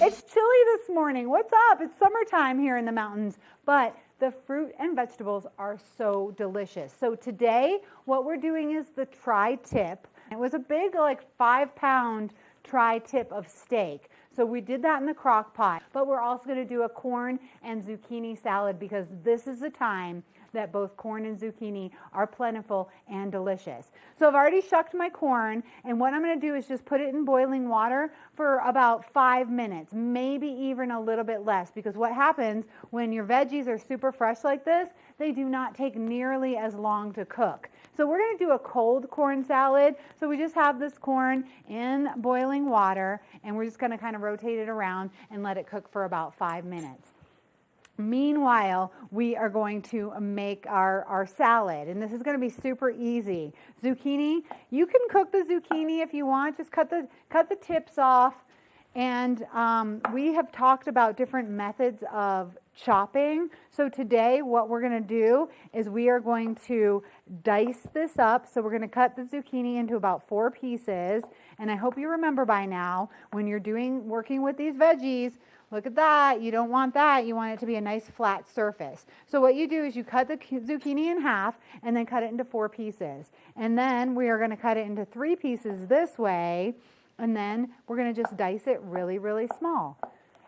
S25: It's chilly this morning. What's up? It's summertime here in the mountains, but the fruit and vegetables are so delicious. So today, what we're doing is the tri-tip. It was a big, like 5-pound tri-tip of steak. So we did that in the crock pot, but we're also going to do a corn and zucchini salad because this is the time that both corn and zucchini are plentiful and delicious. So I've already shucked my corn, and what I'm going to do is just put it in boiling water for about 5 minutes, maybe even a little bit less, because what happens when your veggies are super fresh like this, they do not take nearly as long to cook. So we're going to do a cold corn salad. So we just have this corn in boiling water, and we're just going to kind of rotate it around and let it cook for about 5 minutes. Meanwhile, we are going to make our salad, and this is going to be super easy. Zucchini, you can cook the zucchini if you want. Just cut the tips off. And we have talked about different methods of chopping. So today what we're going to do is we are going to dice this up. So we're going to cut the zucchini into about 4 pieces. And I hope you remember by now, when you're working with these veggies, look at that. You don't want that. You want it to be a nice flat surface. So what you do is you cut the zucchini in half and then cut it into 4 pieces. And then we are going to cut it into 3 pieces this way. And then we're going to just dice it really, really small.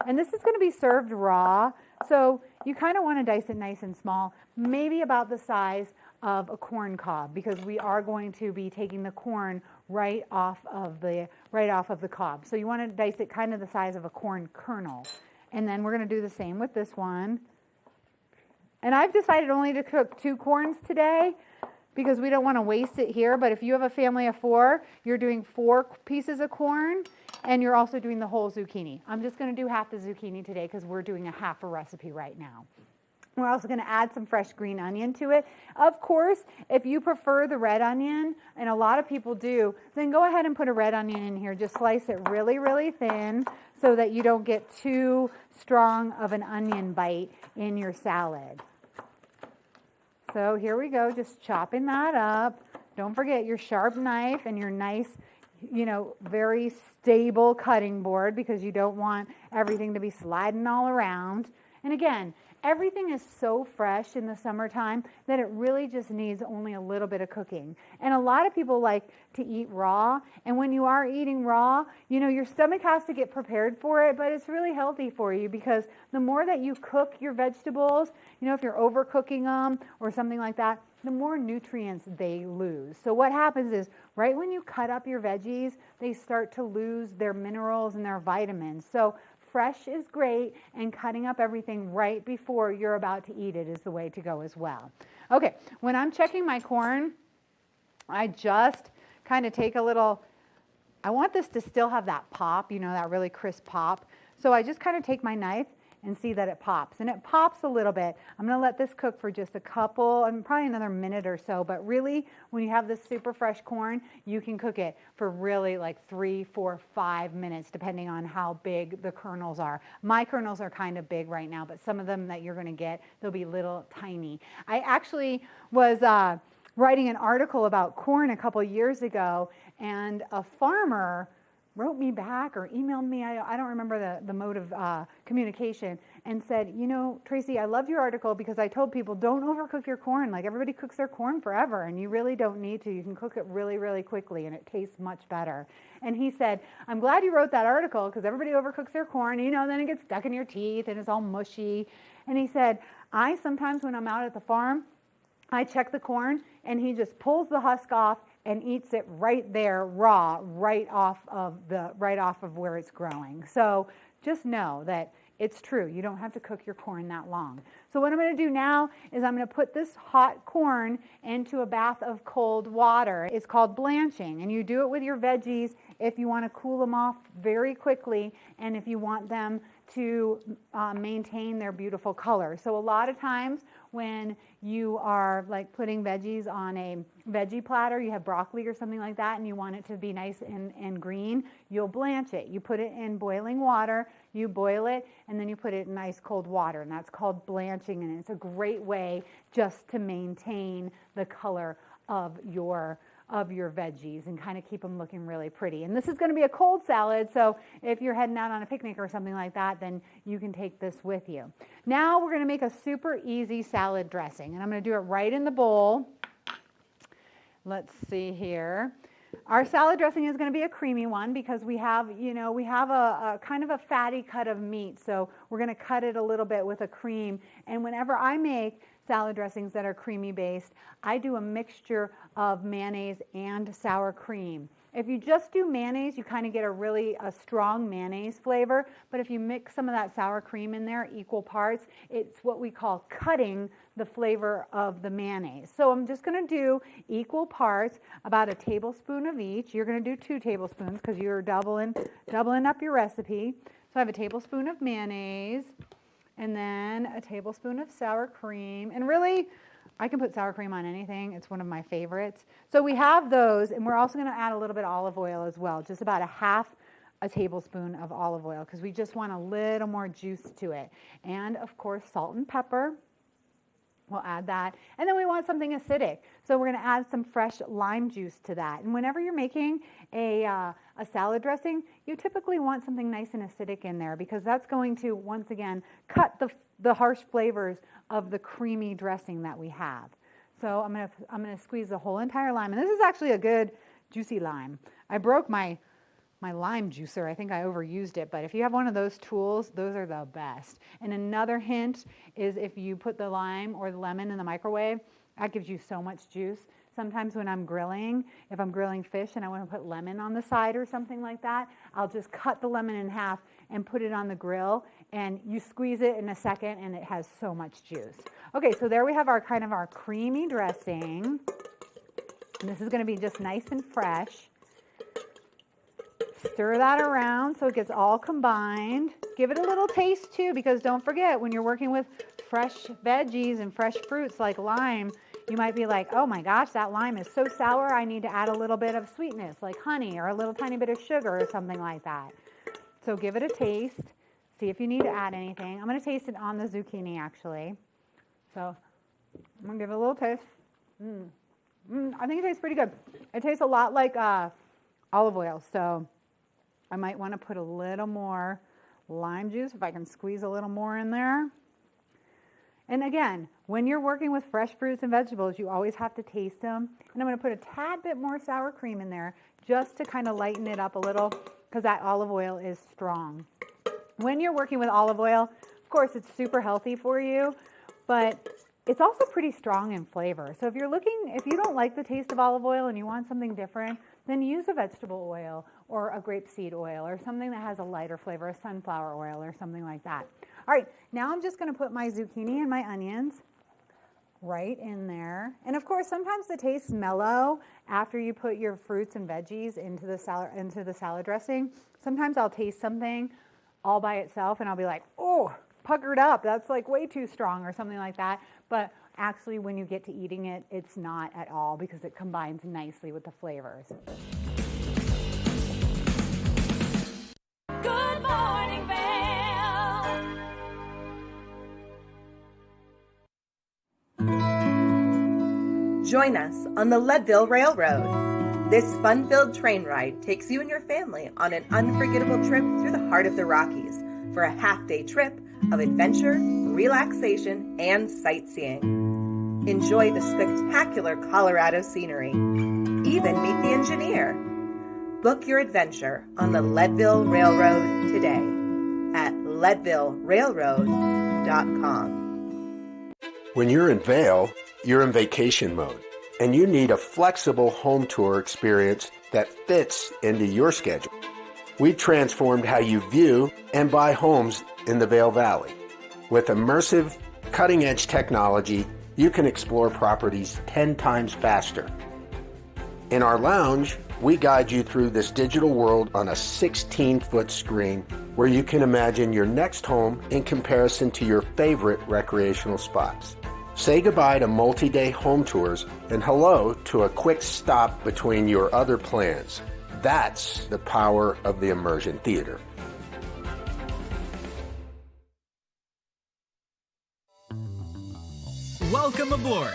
S25: And this is going to be served raw. So you kind of want to dice it nice and small, maybe about the size of a corn cob, because we are going to be taking the corn right off of the cob. So you want to dice it kind of the size of a corn kernel. And then we're going to do the same with this one. And I've decided only to cook 2 corns today because we don't want to waste it here. But if you have a family of 4, you're doing 4 pieces of corn and you're also doing the whole zucchini. I'm just going to do half the zucchini today because we're doing a half a recipe right now. We're also going to add some fresh green onion to it. Of course, if you prefer the red onion, and a lot of people do, then go ahead and put a red onion in here. Just slice it really, really thin so that you don't get too strong of an onion bite in your salad. So here we go, just chopping that up. Don't forget your sharp knife and your nice, very stable cutting board because you don't want everything to be sliding all around. And again, everything is so fresh in the summertime that it really just needs only a little bit of cooking. And a lot of people like to eat raw. And when you are eating raw, your stomach has to get prepared for it, but it's really healthy for you because the more that you cook your vegetables, if you're overcooking them or something like that, the more nutrients they lose. So what happens is right when you cut up your veggies, they start to lose their minerals and their vitamins. So fresh is great, and cutting up everything right before you're about to eat it is the way to go as well. Okay, when I'm checking my corn, I just kind of take a little, I want this to still have that pop, that really crisp pop. So I just kind of take my knife and see that it pops. And it pops a little bit. I'm going to let this cook for just a couple, and probably another minute or so. But really, when you have this super fresh corn, you can cook it for really like 3, 4, 5 minutes, depending on how big the kernels are. My kernels are kind of big right now, but some of them that you're going to get, they'll be little tiny. I actually was writing an article about corn a couple years ago, and a farmer wrote me back or emailed me, I don't remember the mode of communication, and said, Tracy, I loved your article because I told people don't overcook your corn. Like everybody cooks their corn forever, and you really don't need to. You can cook it really, really quickly, and it tastes much better. And he said, I'm glad you wrote that article because everybody overcooks their corn, then it gets stuck in your teeth and it's all mushy. And he said, I sometimes when I'm out at the farm, I check the corn, and he just pulls the husk off and eats it right there raw, right off of where it's growing. So just know that it's true. You don't have to cook your corn that long. So what I'm going to do now is I'm going to put this hot corn into a bath of cold water. It's called blanching, and you do it with your veggies if you want to cool them off very quickly and if you want them to maintain their beautiful color. So a lot of times when you are like putting veggies on a veggie platter, you have broccoli or something like that, and you want it to be nice and green, you'll blanch it. You put it in boiling water, you boil it, and then you put it in ice cold water, and that's called blanching, and it's a great way just to maintain the color of your veggies and kind of keep them looking really pretty. And this is going to be a cold salad, so if you're heading out on a picnic or something like that, then you can take this with you. Now we're going to make a super easy salad dressing, and I'm going to do it right in the bowl. Let's see here. Our salad dressing is going to be a creamy one because we have a kind of a fatty cut of meat, so we're going to cut it a little bit with a cream. And whenever I make salad dressings that are creamy based, I do a mixture of mayonnaise and sour cream. If you just do mayonnaise, you kind of get a strong mayonnaise flavor, but if you mix some of that sour cream in there, equal parts, it's what we call cutting the flavor of the mayonnaise. So I'm just going to do equal parts, about a tablespoon of each. You're going to do 2 tablespoons because you're doubling up your recipe. So I have a tablespoon of mayonnaise, and then a tablespoon of sour cream. And really, I can put sour cream on anything. It's one of my favorites. So we have those, and we're also going to add a little bit of olive oil as well, just about a tablespoon of olive oil, because we just want a little more juice to it. And, of course, salt and pepper. We'll add that. And then we want something acidic. So we're going to add some fresh lime juice to that. And whenever you're making a salad dressing, you typically want something nice and acidic in there because that's going to, once again, cut the harsh flavors of the creamy dressing that we have. So I'm going to squeeze the whole entire lime. And this is actually a good juicy lime. I broke my lime juicer. I think I overused it, but if you have one of those tools, those are the best. And another hint is if you put the lime or the lemon in the microwave, that gives you so much juice. Sometimes when I'm grilling, if I'm grilling fish and I want to put lemon on the side or something like that, I'll just cut the lemon in half and put it on the grill, and you squeeze it in a second and it has so much juice. Okay, so there we have our kind of our creamy dressing. And this is going to be just nice and fresh. Stir that around so it gets all combined. Give it a little taste too, because don't forget, when you're working with fresh veggies and fresh fruits like lime, you might be like, oh my gosh, that lime is so sour, I need to add a little bit of sweetness like honey or a little tiny bit of sugar or something like that. So give it a taste. See if you need to add anything. I'm going to taste it on the zucchini actually. So I'm going to give it a little taste. I think it tastes pretty good. It tastes a lot like olive oil, so I might want to put a little more lime juice if I can squeeze a little more in there. And again, when you're working with fresh fruits and vegetables, you always have to taste them. And I'm going to put a tad bit more sour cream in there just to kind of lighten it up a little because that olive oil is strong. When you're working with olive oil, of course, it's super healthy for you, but it's also pretty strong in flavor. So if you don't like the taste of olive oil and you want something different, then use a vegetable oil or a grapeseed oil or something that has a lighter flavor, a sunflower oil or something like that. All right, now I'm just going to put my zucchini and my onions right in there. And of course, sometimes the taste's mellow after you put your fruits and veggies into the salad dressing. Sometimes I'll taste something all by itself and I'll be like, oh, puckered up. That's like way too strong or something like that. But actually, when you get to eating it, it's not at all because it combines nicely with the flavors.
S3: Good morning, Vail.
S21: Join us on the Leadville Railroad. This fun-filled train ride takes you and your family on an unforgettable trip through the heart of the Rockies for a half-day trip of adventure, relaxation, and sightseeing. Enjoy the spectacular Colorado scenery. Even meet the engineer. Book your adventure on the Leadville Railroad today at leadvillerailroad.com.
S6: When you're in Vail, you're in vacation mode, and you need a flexible home tour experience that fits into your schedule. We've transformed how you view and buy homes in the Vail Valley. With immersive, cutting-edge technology, you can explore properties 10 times faster. In our lounge, we guide you through this digital world on a 16-foot screen where you can imagine your next home in comparison to your favorite recreational spots. Say goodbye to multi-day home tours and hello to a quick stop between your other plans. That's the power of the Immersion Theater.
S7: Welcome aboard.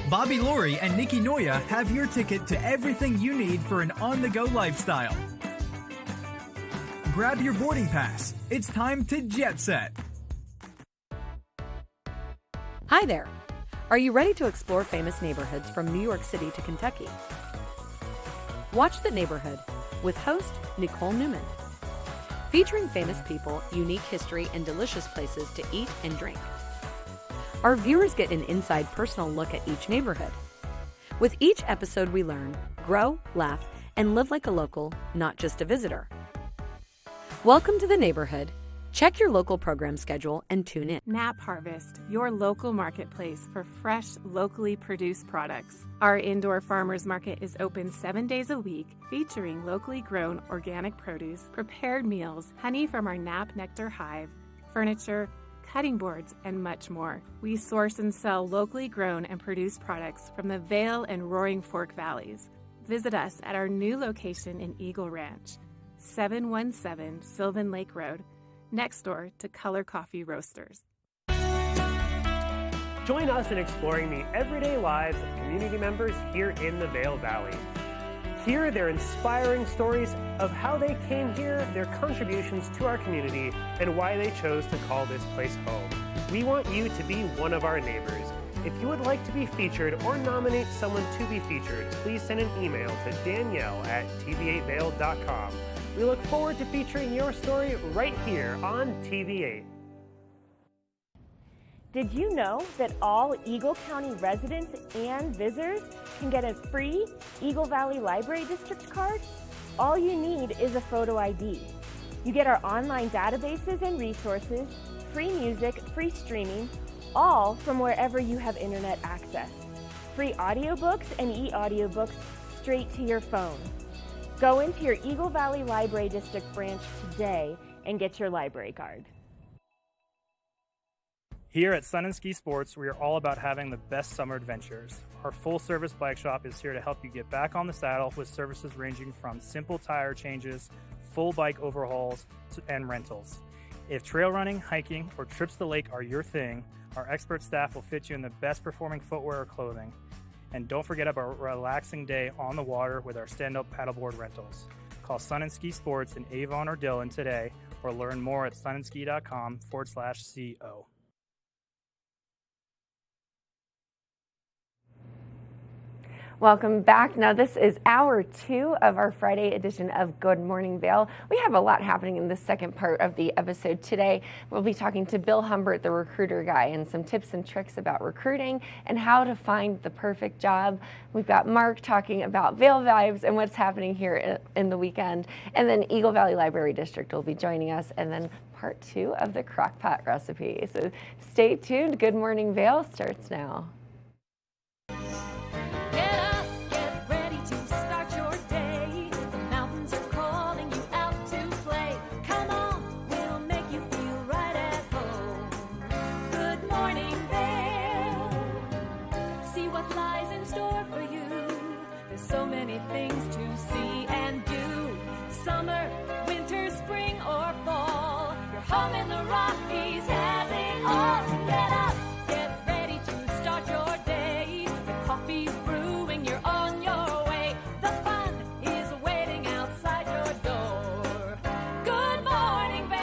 S7: Bobby Laurie and Nikki Noya have your ticket to everything you need for an on-the-go lifestyle. Grab your boarding pass. It's time to jet set.
S8: Hi there. Are you ready to explore famous neighborhoods from New York City to Kentucky? Watch The Neighborhood with host Nicole Newman. Featuring famous people, unique history, and delicious places to eat and drink. Our viewers get an inside personal look at each neighborhood. With each episode we learn, grow, laugh, and live like a local, not just a visitor. Welcome to The Neighborhood. Check your local program schedule and tune in.
S10: Nap Harvest, your local marketplace for fresh, locally produced products. Our indoor farmers market is open 7 days a week, featuring locally grown organic produce, prepared meals, honey from our Nap Nectar hive, furniture, cutting boards, and much more. We source and sell locally grown and produced products from the Vail and Roaring Fork Valleys. Visit us at our new location in Eagle Ranch, 717 Sylvan Lake Road, next door to Color Coffee Roasters.
S9: Join us in exploring the everyday lives of community members here in the Vail Valley. Hear their inspiring stories of how they came here, their contributions to our community, and why they chose to call this place home. We want you to be one of our neighbors. If you would like to be featured or nominate someone to be featured, please send an email to Danielle@tv8vail.com. We look forward to featuring your story right here on TV8.
S18: Did you know that all Eagle County residents and visitors can get a free Eagle Valley Library District card? All you need is a photo ID. You get our online databases and resources, free music, free streaming, all from wherever you have internet access. Free audiobooks and e-audiobooks straight to your phone. Go into your Eagle Valley Library District branch today and get your library card.
S11: Here at Sun and Ski Sports, we are all about having the best summer adventures. Our full-service bike shop is here to help you get back on the saddle with services ranging from simple tire changes, full bike overhauls, and rentals. If trail running, hiking, or trips to the lake are your thing, our expert staff will fit you in the best performing footwear or clothing. And don't forget about a relaxing day on the water with our stand-up paddleboard rentals. Call Sun and Ski Sports in Avon or Dillon today, or learn more at sunandski.com/CO.
S12: Welcome back. Now this is hour 2 of our Friday edition of Good Morning Vail. We have a lot happening in the second part of the episode today. We'll be talking to Bill Humbert, the recruiter guy, and some tips and tricks about recruiting and how to find the perfect job. We've got Mark talking about Vail vibes and what's happening here in the weekend. And then Eagle Valley Library District will be joining us, and then part 2 of the crockpot recipe. So stay tuned. Good Morning Vail starts now.
S3: So many things to see and do. Summer, winter, spring, or fall. Your home in the Rockies has it all. So get up, get ready to start your day. The coffee's brewing, you're on your way. The fun is waiting outside your door. Good morning, Vail.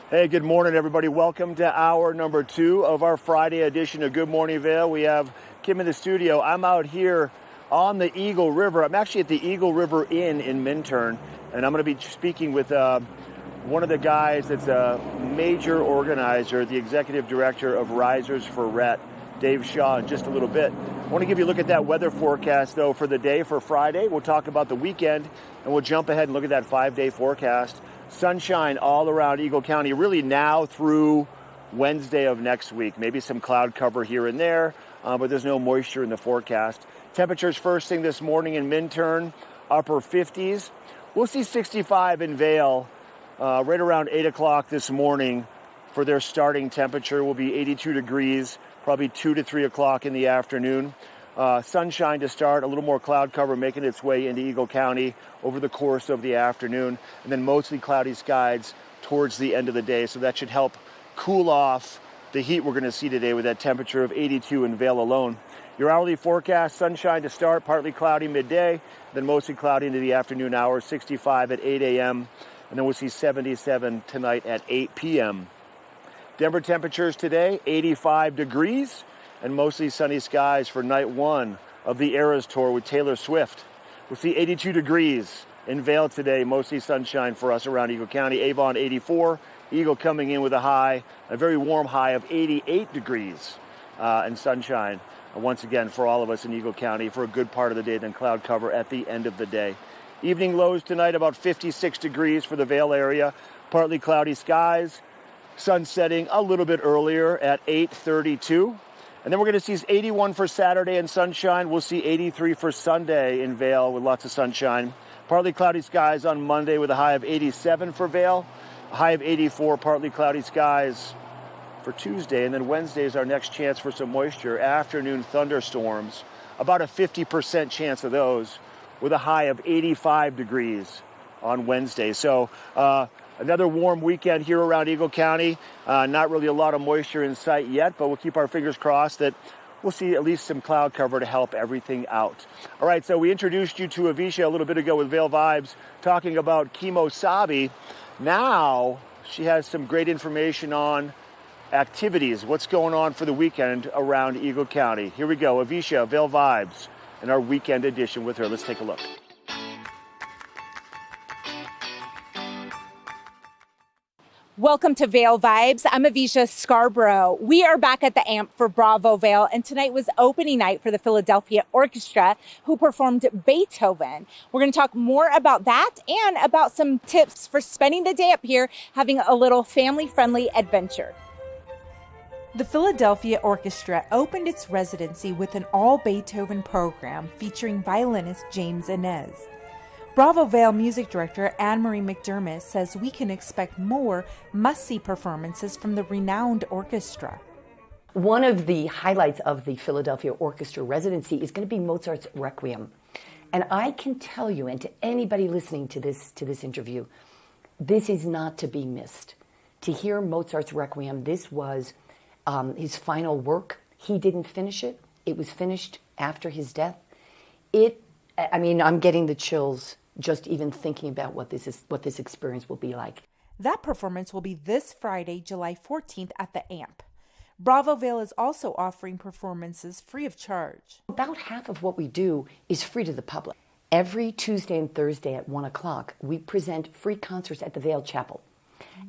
S4: Hey, good morning, everybody. Welcome to hour number 2 of our Friday edition of Good Morning Vail. We have Kim in the studio. I'm out here on the Eagle River. I'm actually at the Eagle River Inn in Minturn, and I'm going to be speaking with one of the guys that's a major organizer, the executive director of Risers for Rhett, Dave Shaw, in just a little bit. I want to give you a look at that weather forecast, though, for the day for Friday. We'll talk about the weekend, and we'll jump ahead and look at that 5-day forecast. Sunshine all around Eagle County, really now through Wednesday of next week. Maybe some cloud cover here and there, but there's no moisture in the forecast. Temperatures first thing this morning in Minturn, upper 50s. We'll see 65 in Vail right around 8 o'clock this morning for their starting temperature. Will be 82 degrees, probably 2 to 3 o'clock in the afternoon. Sunshine to start, a little more cloud cover making its way into Eagle County over the course of the afternoon, and then mostly cloudy skies towards the end of the day. So that should help cool off the heat we're going to see today with that temperature of 82 in Vail alone. Your hourly forecast, sunshine to start, partly cloudy midday, then mostly cloudy into the afternoon hours, 65 at 8 a.m., and then we'll see 77 tonight at 8 p.m. Denver temperatures today, 85 degrees. And mostly sunny skies for night 1 of the Eras Tour with Taylor Swift. We'll see 82 degrees in Vail today, mostly sunshine for us around Eagle County. Avon 84, Eagle coming in with a high, a very warm high of 88 degrees and sunshine once again for all of us in Eagle County for a good part of the day, then cloud cover at the end of the day. Evening lows tonight about 56 degrees for the Vail area, partly cloudy skies, sun setting a little bit earlier at 8:32. And then we're going to see 81 for Saturday and sunshine. We'll see 83 for Sunday in Vail with lots of sunshine. Partly cloudy skies on Monday with a high of 87 for Vail. A high of 84, partly cloudy skies for Tuesday. And then Wednesday is our next chance for some moisture. Afternoon thunderstorms, about a 50% chance of those with a high of 85 degrees on Wednesday. So another warm weekend here around Eagle County. Not really a lot of moisture in sight yet, but we'll keep our fingers crossed that we'll see at least some cloud cover to help everything out. All right, so we introduced you to Avisha a little bit ago with Vail Vibes, talking about Kimosabi. Now she has some great information on activities, what's going on for the weekend around Eagle County. Here we go, Avisha, Vail Vibes, in our weekend edition with her. Let's take a look.
S14: Welcome to Vail Vibes. I'm Avisha Scarborough. We are back at the AMP for Bravo Vail, and tonight was opening night for the Philadelphia Orchestra, who performed Beethoven. We're going to talk more about that and about some tips for spending the day up here, having a little family-friendly adventure. The Philadelphia Orchestra opened its residency with an all-Beethoven program featuring violinist James Inez. Bravo Vail music director Anne-Marie McDermott says we can expect more must-see performances from the renowned orchestra.
S15: One of the highlights of the Philadelphia Orchestra residency is going to be Mozart's Requiem. And I can tell you, and to anybody listening to this interview, this is not to be missed. To hear Mozart's Requiem, this was his final work. He didn't finish it. It was finished after his death. I'm getting the chills just even thinking about what this experience will be like.
S14: That performance will be this Friday, July 14th at the AMP. Bravo Vail is also offering performances free of charge.
S15: About half of what we do is free to the public. Every Tuesday and Thursday at 1 o'clock, we present free concerts at the Vail Chapel.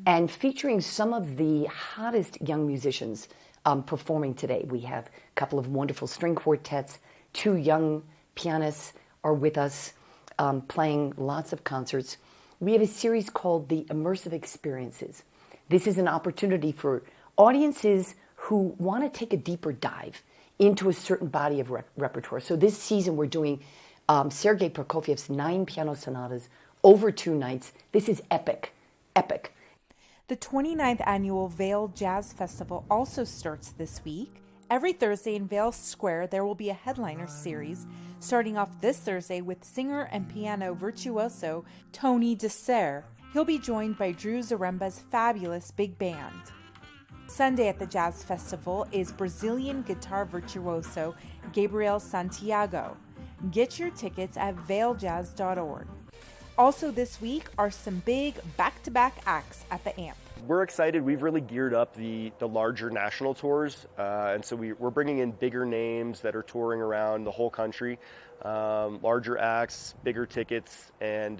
S15: And featuring some of the hottest young musicians performing today. We have a couple of wonderful string quartets, 2 young pianists are with us, playing lots of concerts. We have a series called The Immersive Experiences. This is an opportunity for audiences who want to take a deeper dive into a certain body of repertoire. So this season we're doing Sergei Prokofiev's 9 piano sonatas over 2 nights. This is epic.
S14: The 29th annual Vail Jazz Festival also starts this week. Every Thursday in Vail Square, there will be a headliner series, starting off this Thursday with singer and piano virtuoso Tony Desser. He'll be joined by Drew Zaremba's fabulous big band. Sunday at the Jazz Festival is Brazilian guitar virtuoso Gabriel Santiago. Get your tickets at vailjazz.org. Also this week are some big back-to-back acts at the AMP.
S16: We're excited. We've really geared up the larger national tours, and so we're bringing in bigger names that are touring around the whole country, larger acts, bigger tickets, and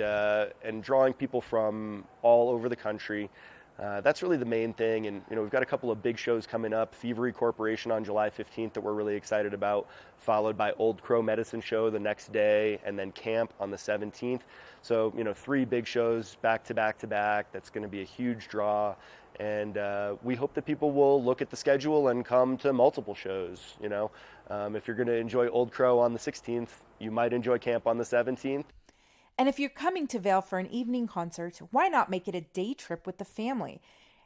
S16: drawing people from all over the country. That's really the main thing, and we've got a couple of big shows coming up. Thievery Corporation on July 15th that we're really excited about, followed by Old Crow Medicine Show the next day, and then Camp on the 17th. So 3 big shows back to back to back. That's going to be a huge draw, and we hope that people will look at the schedule and come to multiple shows. If you're going to enjoy Old Crow on the 16th, you might enjoy Camp on the 17th.
S14: And if you're coming to Vail for an evening concert, why not make it a day trip with the family?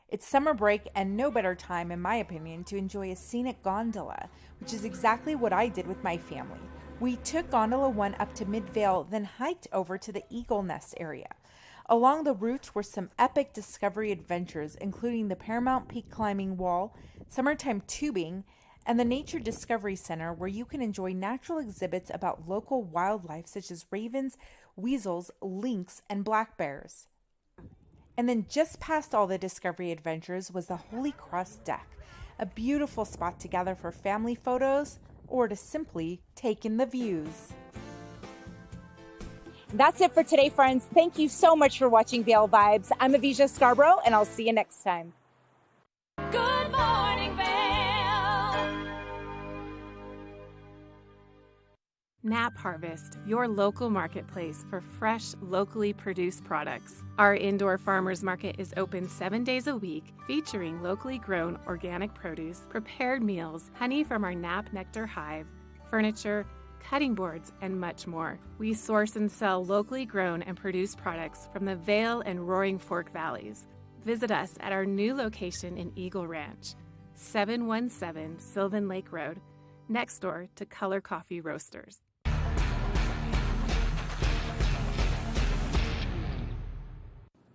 S14: It's summer break and no better time, in my opinion, to enjoy a scenic gondola, which is exactly what I did with my family. We took Gondola 1 up to Mid-Vail, then hiked over to the Eagle Nest area. Along the route were some epic discovery adventures, including the Paramount Peak Climbing Wall, summertime tubing, and the Nature Discovery Center, where you can enjoy natural exhibits about local wildlife such as ravens, weasels, lynx, and black bears. And then just past all the discovery adventures was the Holy Cross Deck, a beautiful spot to gather for family photos or to simply take in the views. That's it for today, friends. Thank you so much for watching Vail Vibes. I'm Avisha Scarborough, and I'll see you next time.
S3: Good morning, Vail.
S10: Nap Harvest, your local marketplace for fresh, locally produced products. Our indoor farmers market is open 7 days a week, featuring locally grown organic produce, prepared meals, honey from our Nap Nectar hive, furniture, cutting boards, and much more. We source and sell locally grown and produced products from the Vail and Roaring Fork Valleys. Visit us at our new location in Eagle Ranch, 717 Sylvan Lake Road, next door to Color Coffee Roasters.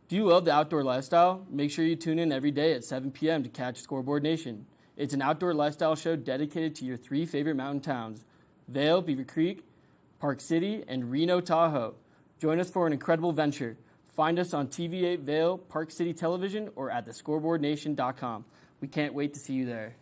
S17: If you love the outdoor lifestyle, make sure you tune in every day at 7 p.m. to catch Scoreboard Nation. It's an outdoor lifestyle show dedicated to your 3 favorite mountain towns, Vail, Beaver Creek, Park City, and Reno, Tahoe. Join us for an incredible venture. Find us on TV8 Vail, Park City Television, or at thescoreboardnation.com. We can't wait to see you there.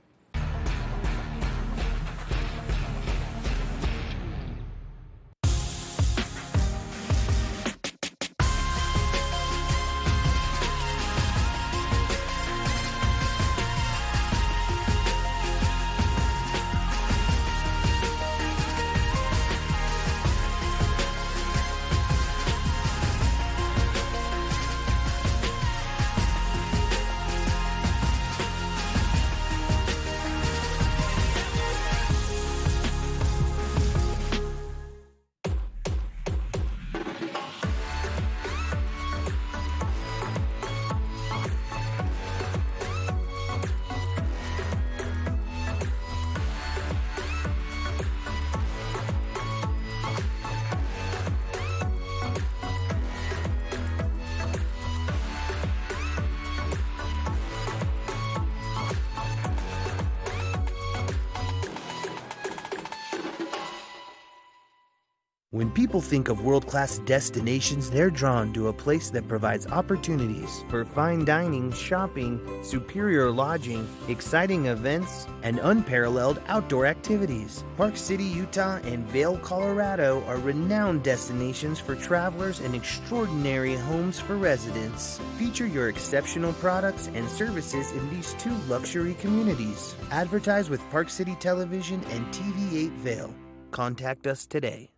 S1: When people think of world-class destinations, they're drawn to a place that provides opportunities for fine dining, shopping, superior lodging, exciting events, and unparalleled outdoor activities. Park City, Utah, and Vail, Colorado are renowned destinations for travelers and extraordinary homes for residents. Feature your exceptional products and services in these 2 luxury communities. Advertise with Park City Television and TV8 Vail. Contact us today.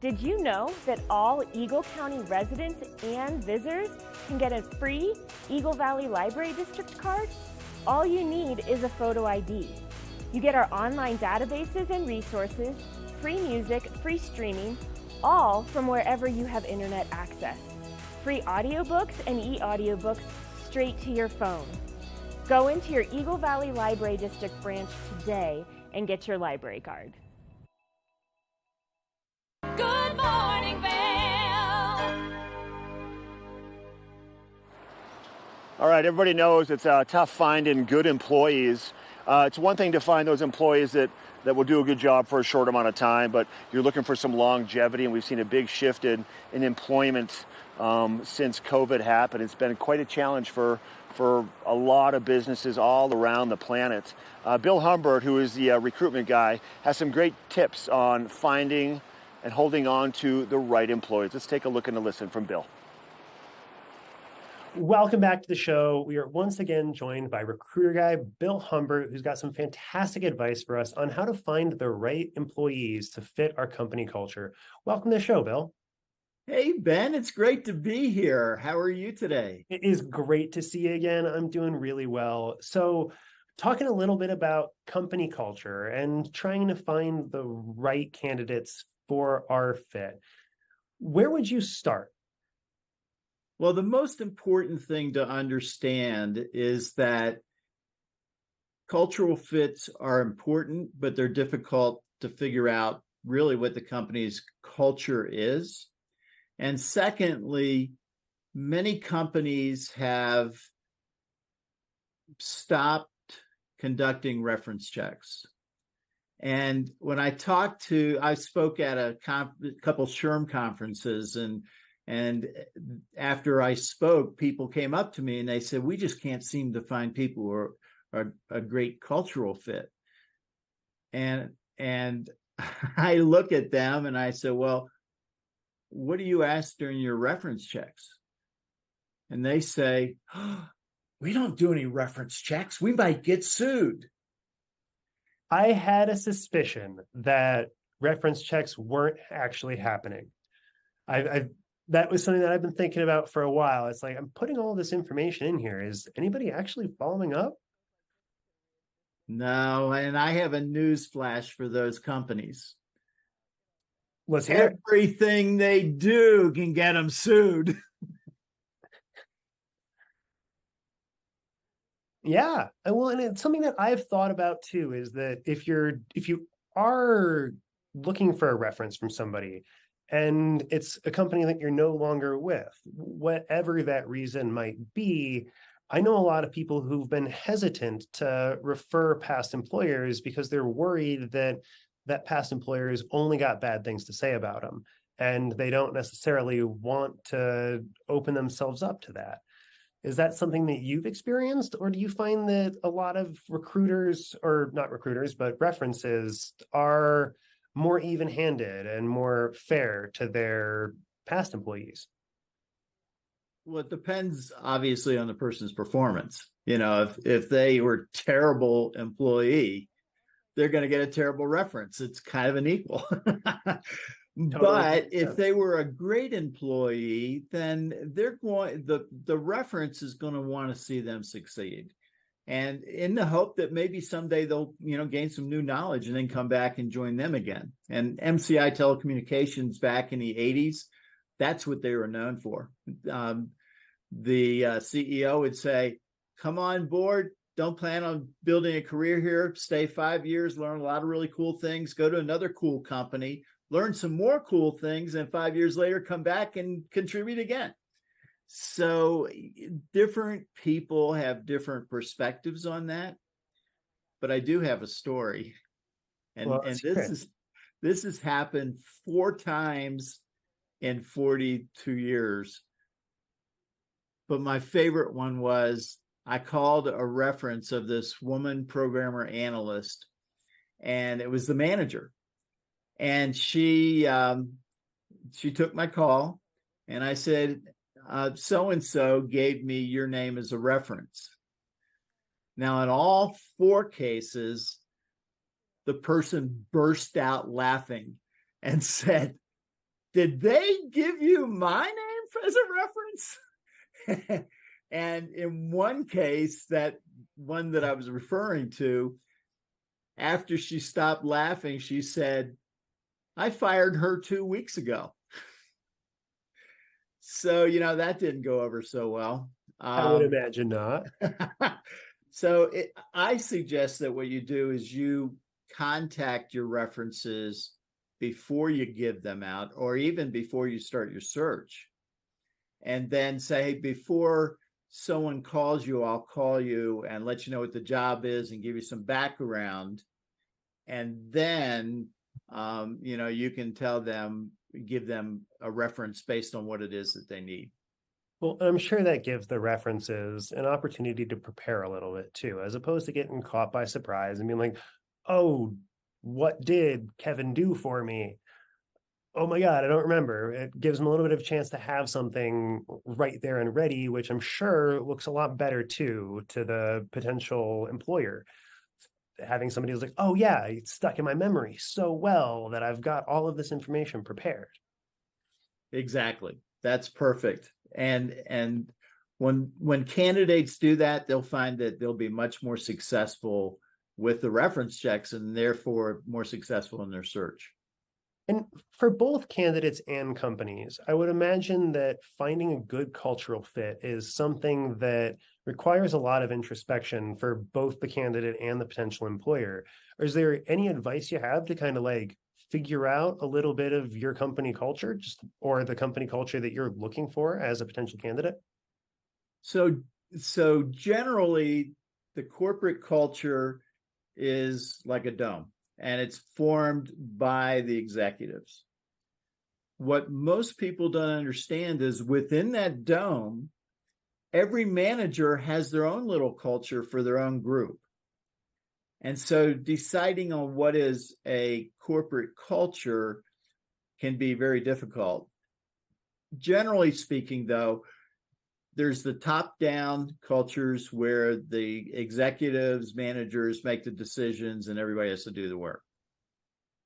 S18: Did you know that all Eagle County residents and visitors can get a free Eagle Valley Library District card? All you need is a photo ID. You get our online databases and resources, free music, free streaming, all from wherever you have internet access. Free audiobooks and e-audiobooks straight to your phone. Go into your Eagle Valley Library District branch today and get your library card.
S3: Good morning, Vail.
S4: All right, everybody knows it's tough finding good employees. It's one thing to find those employees that will do a good job for a short amount of time, but you're looking for some longevity, and we've seen a big shift in employment since COVID happened. It's been quite a challenge for a lot of businesses all around the planet. Bill Humbert, who is the recruitment guy, has some great tips on finding and holding on to the right employees. Let's take a look and a listen from Bill.
S9: Welcome back to the show. We are once again joined by recruiter guy Bill Humbert, who's got some fantastic advice for us on how to find the right employees to fit our company culture. Welcome to the show, Bill.
S13: Hey, Ben, it's great to be here. How are you today?
S9: It is great to see you again. I'm doing really well. So, talking a little bit about company culture and trying to find the right candidates for our fit. Where would you start?
S13: Well, the most important thing to understand is that cultural fits are important, but they're difficult to figure out really what the company's culture is. And secondly, many companies have stopped conducting reference checks. And when I spoke at a couple SHRM conferences, and after I spoke, people came up to me and they said, we just can't seem to find people who are a great cultural fit. And I look at them and I said, well, what do you ask during your reference checks? And they say, oh, we don't do any reference checks. We might get sued.
S9: I had a suspicion that reference checks weren't actually happening. That was something that I've been thinking about for a while. It's like, I'm putting all this information in here. Is anybody actually following up?
S13: No, and I have a news flash for those companies.
S9: Let's hear it.
S13: Everything they do can get them sued.
S9: Yeah. Well, and it's something that I've thought about too, is that if you are looking for a reference from somebody and it's a company that you're no longer with, whatever that reason might be, I know a lot of people who've been hesitant to refer past employers because they're worried that past employers only got bad things to say about them, and they don't necessarily want to open themselves up to that. Is that something that you've experienced, or do you find that a lot of recruiters, or not recruiters, but references are more even-handed and more fair to their past employees?
S13: Well, it depends obviously on the person's performance. If they were a terrible employee, they're going to get a terrible reference. It's kind of an equal. But if they were a great employee, then the reference is going to want to see them succeed. And in the hope that maybe someday they'll, gain some new knowledge and then come back and join them again. And MCI Telecommunications back in the 80s, that's what they were known for. The CEO would say, come on board. Don't plan on building a career here. Stay 5 years, learn a lot of really cool things, go to another cool company, learn some more cool things, and 5 years later, come back and contribute again. So different people have different perspectives on that. But I do have a story. And This has happened 4 times in 42 years. But my favorite one was I called a reference of this woman programmer analyst, and it was the manager. And she took my call, and I said, so-and-so gave me your name as a reference. Now, in all 4 cases, the person burst out laughing and said, did they give you my name as a reference? And in one case, that one that I was referring to, after she stopped laughing, she said, I fired her 2 weeks ago. So, that didn't go over so well.
S2: I would imagine not.
S13: So I suggest that what you do is you contact your references before you give them out, or even before you start your search. And then say, before someone calls you, I'll call you and let you know what the job is and give you some background. And then, you can tell them, give them a reference based on what it is that they need.
S2: Well, I'm sure that gives the references an opportunity to prepare a little bit too, as opposed to getting caught by surprise and being like, oh, what did Kevin do for me? Oh my God, I don't remember. It gives them a little bit of a chance to have something right there and ready, which I'm sure looks a lot better too to the potential employer. Having somebody who's like, oh yeah, it's stuck in my memory so well that I've got all of this information prepared.
S13: Exactly. That's perfect. And when candidates do that, they'll find that they'll be much more successful with the reference checks and therefore more successful in their search.
S2: And for both candidates and companies, I would imagine that finding a good cultural fit is something that requires a lot of introspection for both the candidate and the potential employer. Or is there any advice you have to kind of like figure out a little bit of your company culture, or the company culture that you're looking for as a potential candidate?
S13: So generally, the corporate culture is like a dome, and it's formed by the executives. What most people don't understand is within that dome, every manager has their own little culture for their own group. And so deciding on what is a corporate culture can be very difficult. Generally speaking, though, there's the top-down cultures where the executives, managers make the decisions and everybody has to do the work.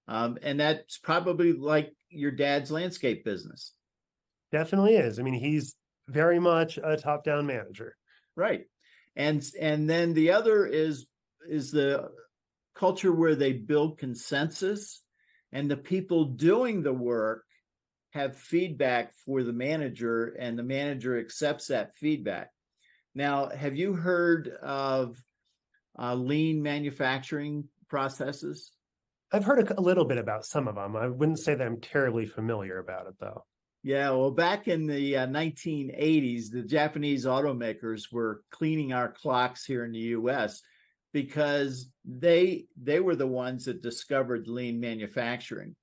S13: And that's probably like your dad's landscape business.
S2: Definitely is. I mean, he's very much a top-down manager.
S13: Right. And then the other is the culture where they build consensus, and the people doing the work have feedback for the manager, and the manager accepts that feedback. Now, have you heard of lean manufacturing processes?
S2: I've heard a little bit about some of them. I wouldn't say that I'm terribly familiar about it, though.
S13: Yeah, well, back in the 1980s, the Japanese automakers were cleaning our clocks here in the U.S. because they were the ones that discovered lean manufacturing.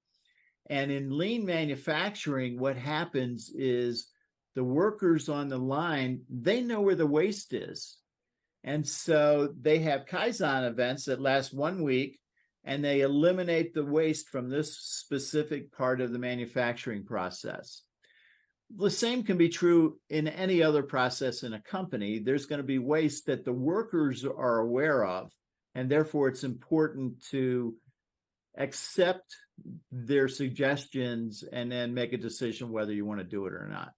S13: And in lean manufacturing, what happens is the workers on the line, they know where the waste is. And so they have Kaizen events that last 1 week, and they eliminate the waste from this specific part of the manufacturing process. The same can be true in any other process in a company. There's going to be waste that the workers are aware of, and therefore it's important to accept their suggestions and then make a decision whether you want to do it or not.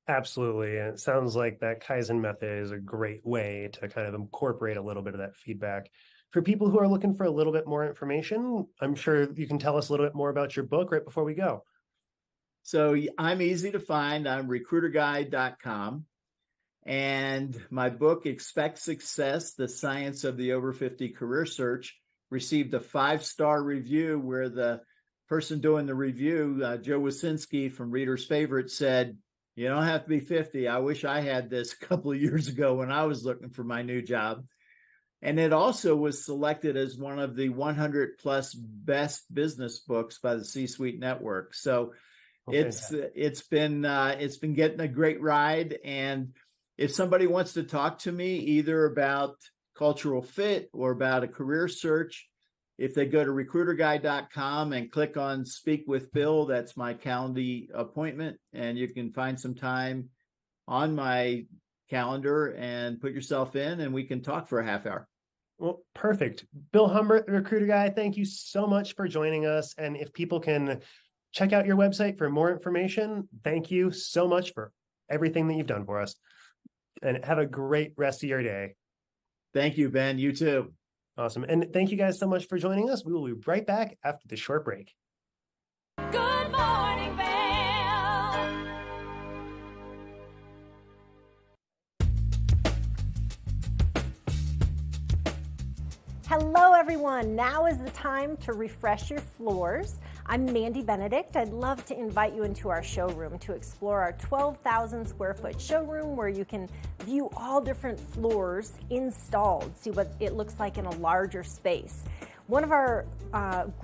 S2: Absolutely. And it sounds like that Kaizen method is a great way to kind of incorporate a little bit of that feedback. For people who are looking for a little bit more information, I'm sure you can tell us a little bit more about your book right before we go.
S13: So I'm easy to find. I'm recruiterguide.com. And my book, Expect Success, The Science of the Over 50 Career Search, received a 5-star review where the person doing the review, Joe Wasinski from Reader's Favorite, said, you don't have to be 50. I wish I had this a couple of years ago when I was looking for my new job. And it also was selected as one of the 100 plus best business books by the C-Suite Network. So it's been getting a great ride. And if somebody wants to talk to me either about cultural fit or about a career search, if they go to recruiterguy.com and click on Speak with Bill, that's my Calendly appointment, and you can find some time on my calendar and put yourself in, and we can talk for a half hour.
S2: Well, perfect. Bill Humbert, the Recruiter Guy, thank you so much for joining us. And if people can check out your website for more information, thank you so much for everything that you've done for us. And have a great rest of your day.
S13: Thank you, Ben. You too.
S2: Awesome. And thank you guys so much for joining us. We will be right back after the short break.
S3: Good morning, Vail.
S5: Hello, everyone. Now is the time to refresh your floors. I'm Mandy Benedict. I'd love to invite you into our showroom to explore our 12,000 square foot showroom where you can view all different floors installed, see what it looks like in a larger space. One of our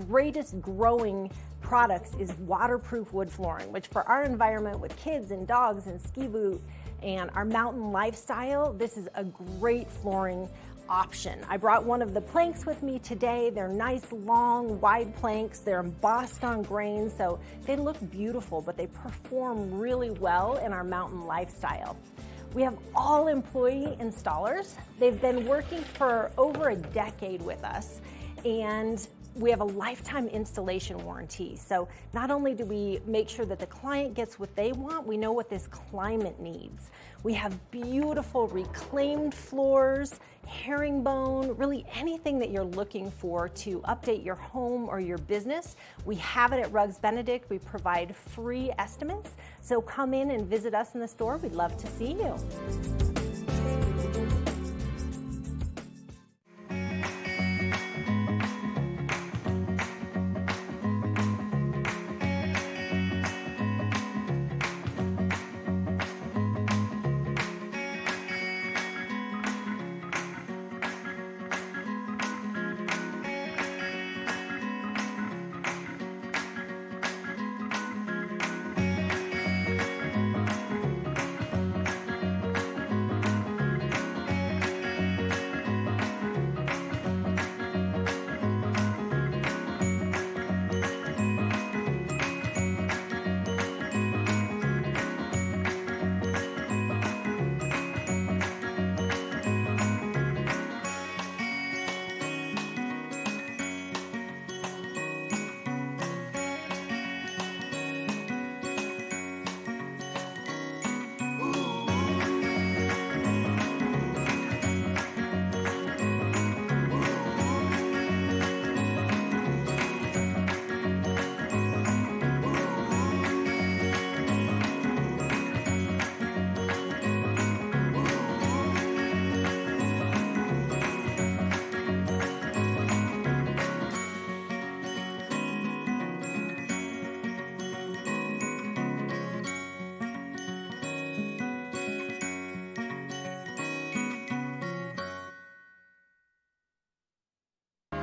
S5: greatest growing products is waterproof wood flooring, which for our environment with kids and dogs and ski boot and our mountain lifestyle, this is a great flooring option. I brought one of the planks with me today. They're nice, long, wide planks. They're embossed on grain, so they look beautiful, but they perform really well in our mountain lifestyle. We have all employee installers. They've been working for over a decade with us, and we have a lifetime installation warranty. So not only do we make sure that the client gets what they want, we know what this climate needs. We have beautiful reclaimed floors, herringbone, really anything that you're looking for to update your home or your business. We have it at Rugs Benedict. We provide free estimates. So come in and visit us in the store. We'd love to see you.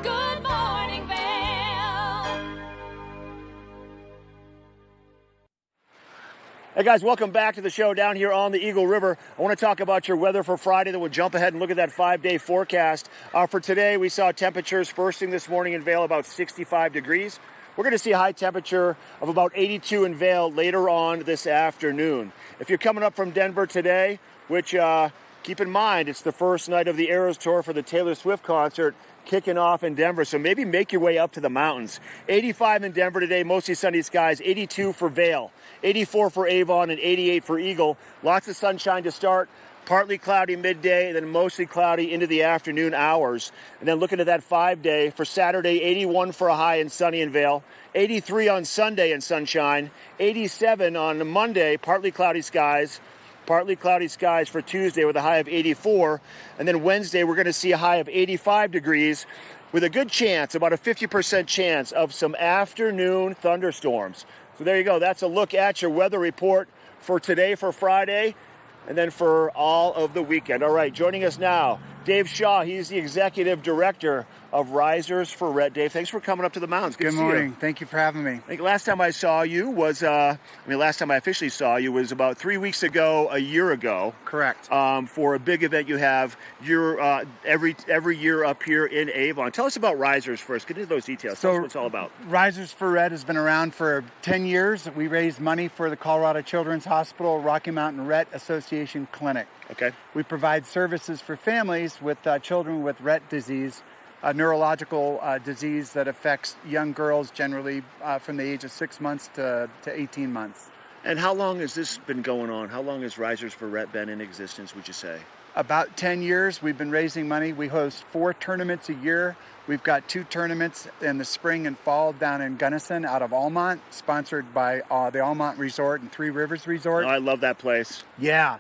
S3: Good morning, Vail.
S4: Hey guys, welcome back to the show down here on the Eagle River. I want to talk about your weather for Friday, then we'll jump ahead and look at that 5-day forecast. For today, we saw temperatures first thing this morning in Vail about 65 degrees. We're going to see a high temperature of about 82 in Vail later on this afternoon. If you're coming up from Denver today, which keep in mind, it's the first night of the Eras Tour for the Taylor Swift concert kicking off in Denver, so maybe make your way up to the mountains. 85 in Denver today, mostly sunny skies, 82 for Vail, 84 for Avon, and 88 for Eagle. Lots of sunshine to start. Partly cloudy midday, then mostly cloudy into the afternoon hours. And then looking at that 5-day, for Saturday, 81 for a high and sunny in Vail, 83 on Sunday and sunshine, 87 on Monday, partly cloudy skies for Tuesday with a high of 84. And then Wednesday, we're going to see a high of 85 degrees with a good chance, about a 50% chance of some afternoon thunderstorms. So there you go. That's a look at your weather report for today, for Friday, and then for all of the weekend. All right, joining us now Dave Shaw. He's the executive director of Risers for Rhett. Dave, thanks for coming up to the mountains. Good
S19: Good
S4: to see you.
S19: morning. Thank you for having me.
S4: I think last time I saw you was, last time I officially saw you was about 3 weeks ago, a year ago.
S19: Correct.
S4: For a big event you have every year up here in Avon. Tell us about Risers first. Get into those details. Tell us what it's all about.
S19: Risers for Red has been around for 10 years. We raise money for the Colorado Children's Hospital Rocky Mountain Rett Association Clinic.
S4: Okay.
S19: We provide services for families with children with Rett disease, a neurological disease that affects young girls generally from the age of 6 months to 18 months.
S4: And how long has this been going on? How long has Risers for Rhett been in existence, would you say?
S19: About 10 years. We've been raising money. We host 4 tournaments a year. We've got 2 tournaments in the spring and fall down in Gunnison out of Almont, sponsored by the Almont Resort and Three Rivers Resort.
S4: Oh, I love that place.
S19: Yeah.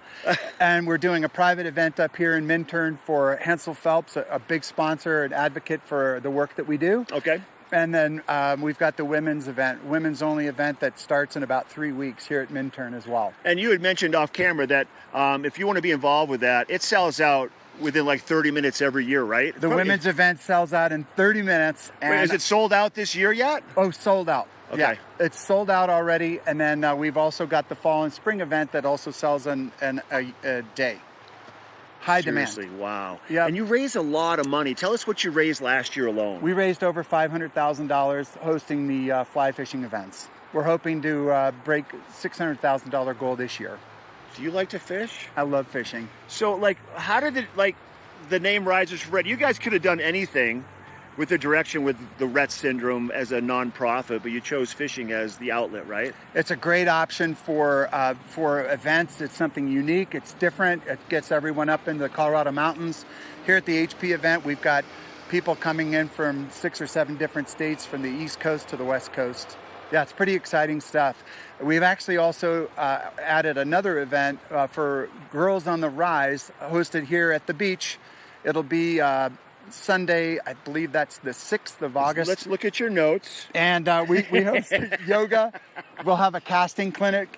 S19: And we're doing a private event up here in Minturn for Hensel Phelps, a big sponsor and advocate for the work that we do.
S4: Okay.
S19: And then we've got the women's event, women's only event that starts in about 3 weeks here at Minturn as well.
S4: And you had mentioned off camera that if you want to be involved with that, it sells out within like 30 minutes every year, right?
S19: The women's event sells out in 30 minutes. And
S4: wait, is it sold out this year yet?
S19: Oh, sold out.
S4: Okay.
S19: Yeah, it's sold out already. And then we've also got the fall and spring event that also sells in a day. High
S4: Seriously,
S19: demand.
S4: wow.
S19: Yeah.
S4: And you raise a lot of money. Tell us what you raised last year alone.
S19: We raised over $500,000 hosting the fly fishing events. We're hoping to break $600,000 goal this year.
S4: Do you like to fish?
S19: I love fishing.
S4: So, how did the name Risers for Rhett? You guys could have done anything with the direction with the Rett syndrome as a nonprofit, but you chose fishing as the outlet, right?
S19: It's a great option for events. It's something unique. It's different. It gets everyone up into the Colorado mountains. Here at the HP event, we've got people coming in from 6 or 7 different states, from the East Coast to the West Coast. Yeah, it's pretty exciting stuff. We've actually also added another event for Girls on the Rise, hosted here at the beach. It'll be Sunday, I believe that's the 6th of August.
S4: Let's look at your notes.
S19: And we host yoga. We'll have a casting clinic.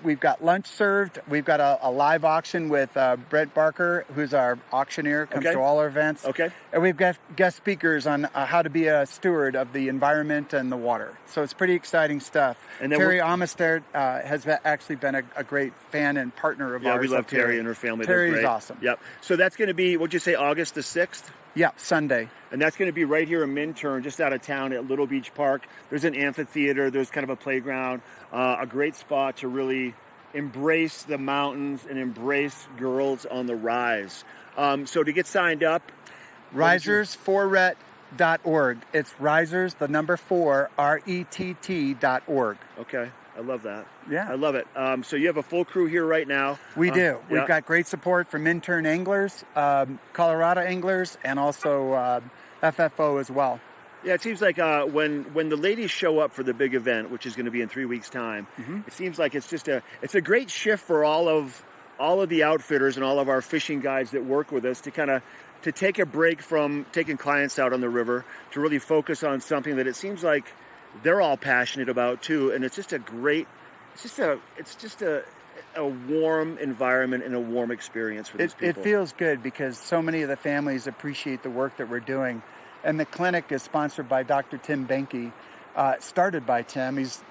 S19: We've got lunch served. We've got a live auction with Brett Barker, who's our auctioneer, comes to all our events.
S4: Okay.
S19: And we've got guest speakers on how to be a steward of the environment and the water. So it's pretty exciting stuff. And then Terry Amistad has actually been a great fan and partner of ours.
S4: Yeah, we love Terry and her family.
S19: Terry's awesome.
S4: Yep. So that's going to be, what'd you say, August the 6th?
S19: Yeah, Sunday.
S4: And that's going to be right here in Minturn, just out of town at Little Beach Park. There's an amphitheater. There's kind of a playground. A great spot to really embrace the mountains and embrace Girls on the Rise. So to get signed up...
S19: Risersforrett.org. It's Risers, the number 4, RETT.org.
S4: Okay. I love that.
S19: Yeah.
S4: I love it. So you have a full crew here right now.
S19: We do. We've got great support from Minturn anglers, Colorado anglers, and also FFO as well.
S4: Yeah, it seems like when the ladies show up for the big event, which is going to be in 3 weeks' time, it seems like it's a great shift for all of the outfitters and all of our fishing guides that work with us to take a break from taking clients out on the river to really focus on something that it seems like they're all passionate about too, and it's just a warm environment and a warm experience for these people.
S19: It feels good because so many of the families appreciate the work that we're doing, and the clinic is sponsored by Dr. Tim Benke, started by Tim. He's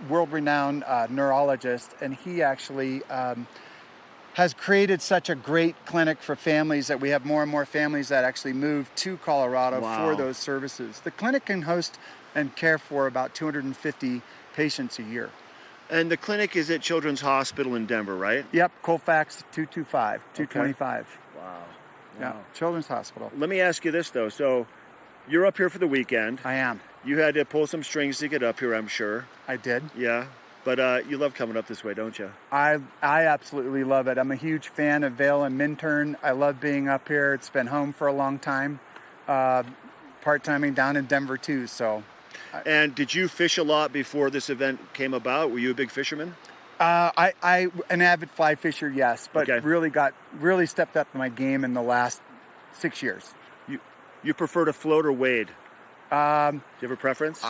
S19: world-renowned neurologist, and he actually has created such a great clinic for families that we have more and more families that actually move to Colorado for those services. The clinic can host and care for about 250 patients a year.
S4: And the clinic is at Children's Hospital in Denver, right?
S19: Yep, Colfax 225.
S4: Wow.
S19: Yeah, Children's Hospital.
S4: Let me ask you this, though. So you're up here for the weekend.
S19: I am.
S4: You had to pull some strings to get up here, I'm sure.
S19: I did.
S4: Yeah. But you love coming up this way, don't you?
S19: I absolutely love it. I'm a huge fan of Vail and Minturn. I love being up here. It's been home for a long time. Part-timing down in Denver, too, so...
S4: And did you fish a lot before this event came about? Were you a big fisherman?
S19: I an avid fly fisher, yes, but really stepped up my game in the last 6 years.
S4: You prefer to float or wade? Do you have a preference?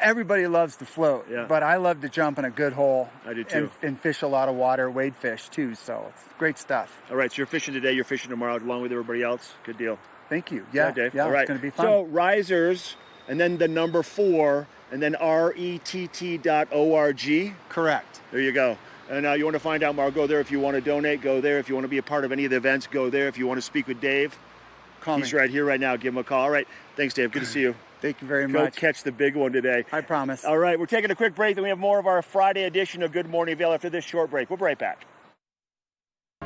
S19: Everybody loves to float,
S4: Yeah.
S19: but I love to jump in a good hole.
S4: I do too.
S19: And fish a lot of water, wade fish too, so it's great stuff.
S4: All right, so you're fishing today, you're fishing tomorrow along with everybody else. Good deal.
S19: Thank you. Yeah,
S4: Dave.
S19: yeah,
S4: All right.
S19: it's going to be fun.
S4: So risers, and then the number 4, and then RETT.org.
S19: Correct.
S4: There you go. And you want to find out more, go there. If you want to donate, go there. If you want to be a part of any of the events, go there. If you want to speak with Dave, he's right here, right now. Give him a call. All right. Thanks, Dave. Good to see you.
S19: Thank you very
S4: Go
S19: much.
S4: catch the big one today.
S19: I promise.
S4: All right. We're taking a quick break. Then we have more of our Friday edition of Good Morning Vail after this short break. We'll be right back.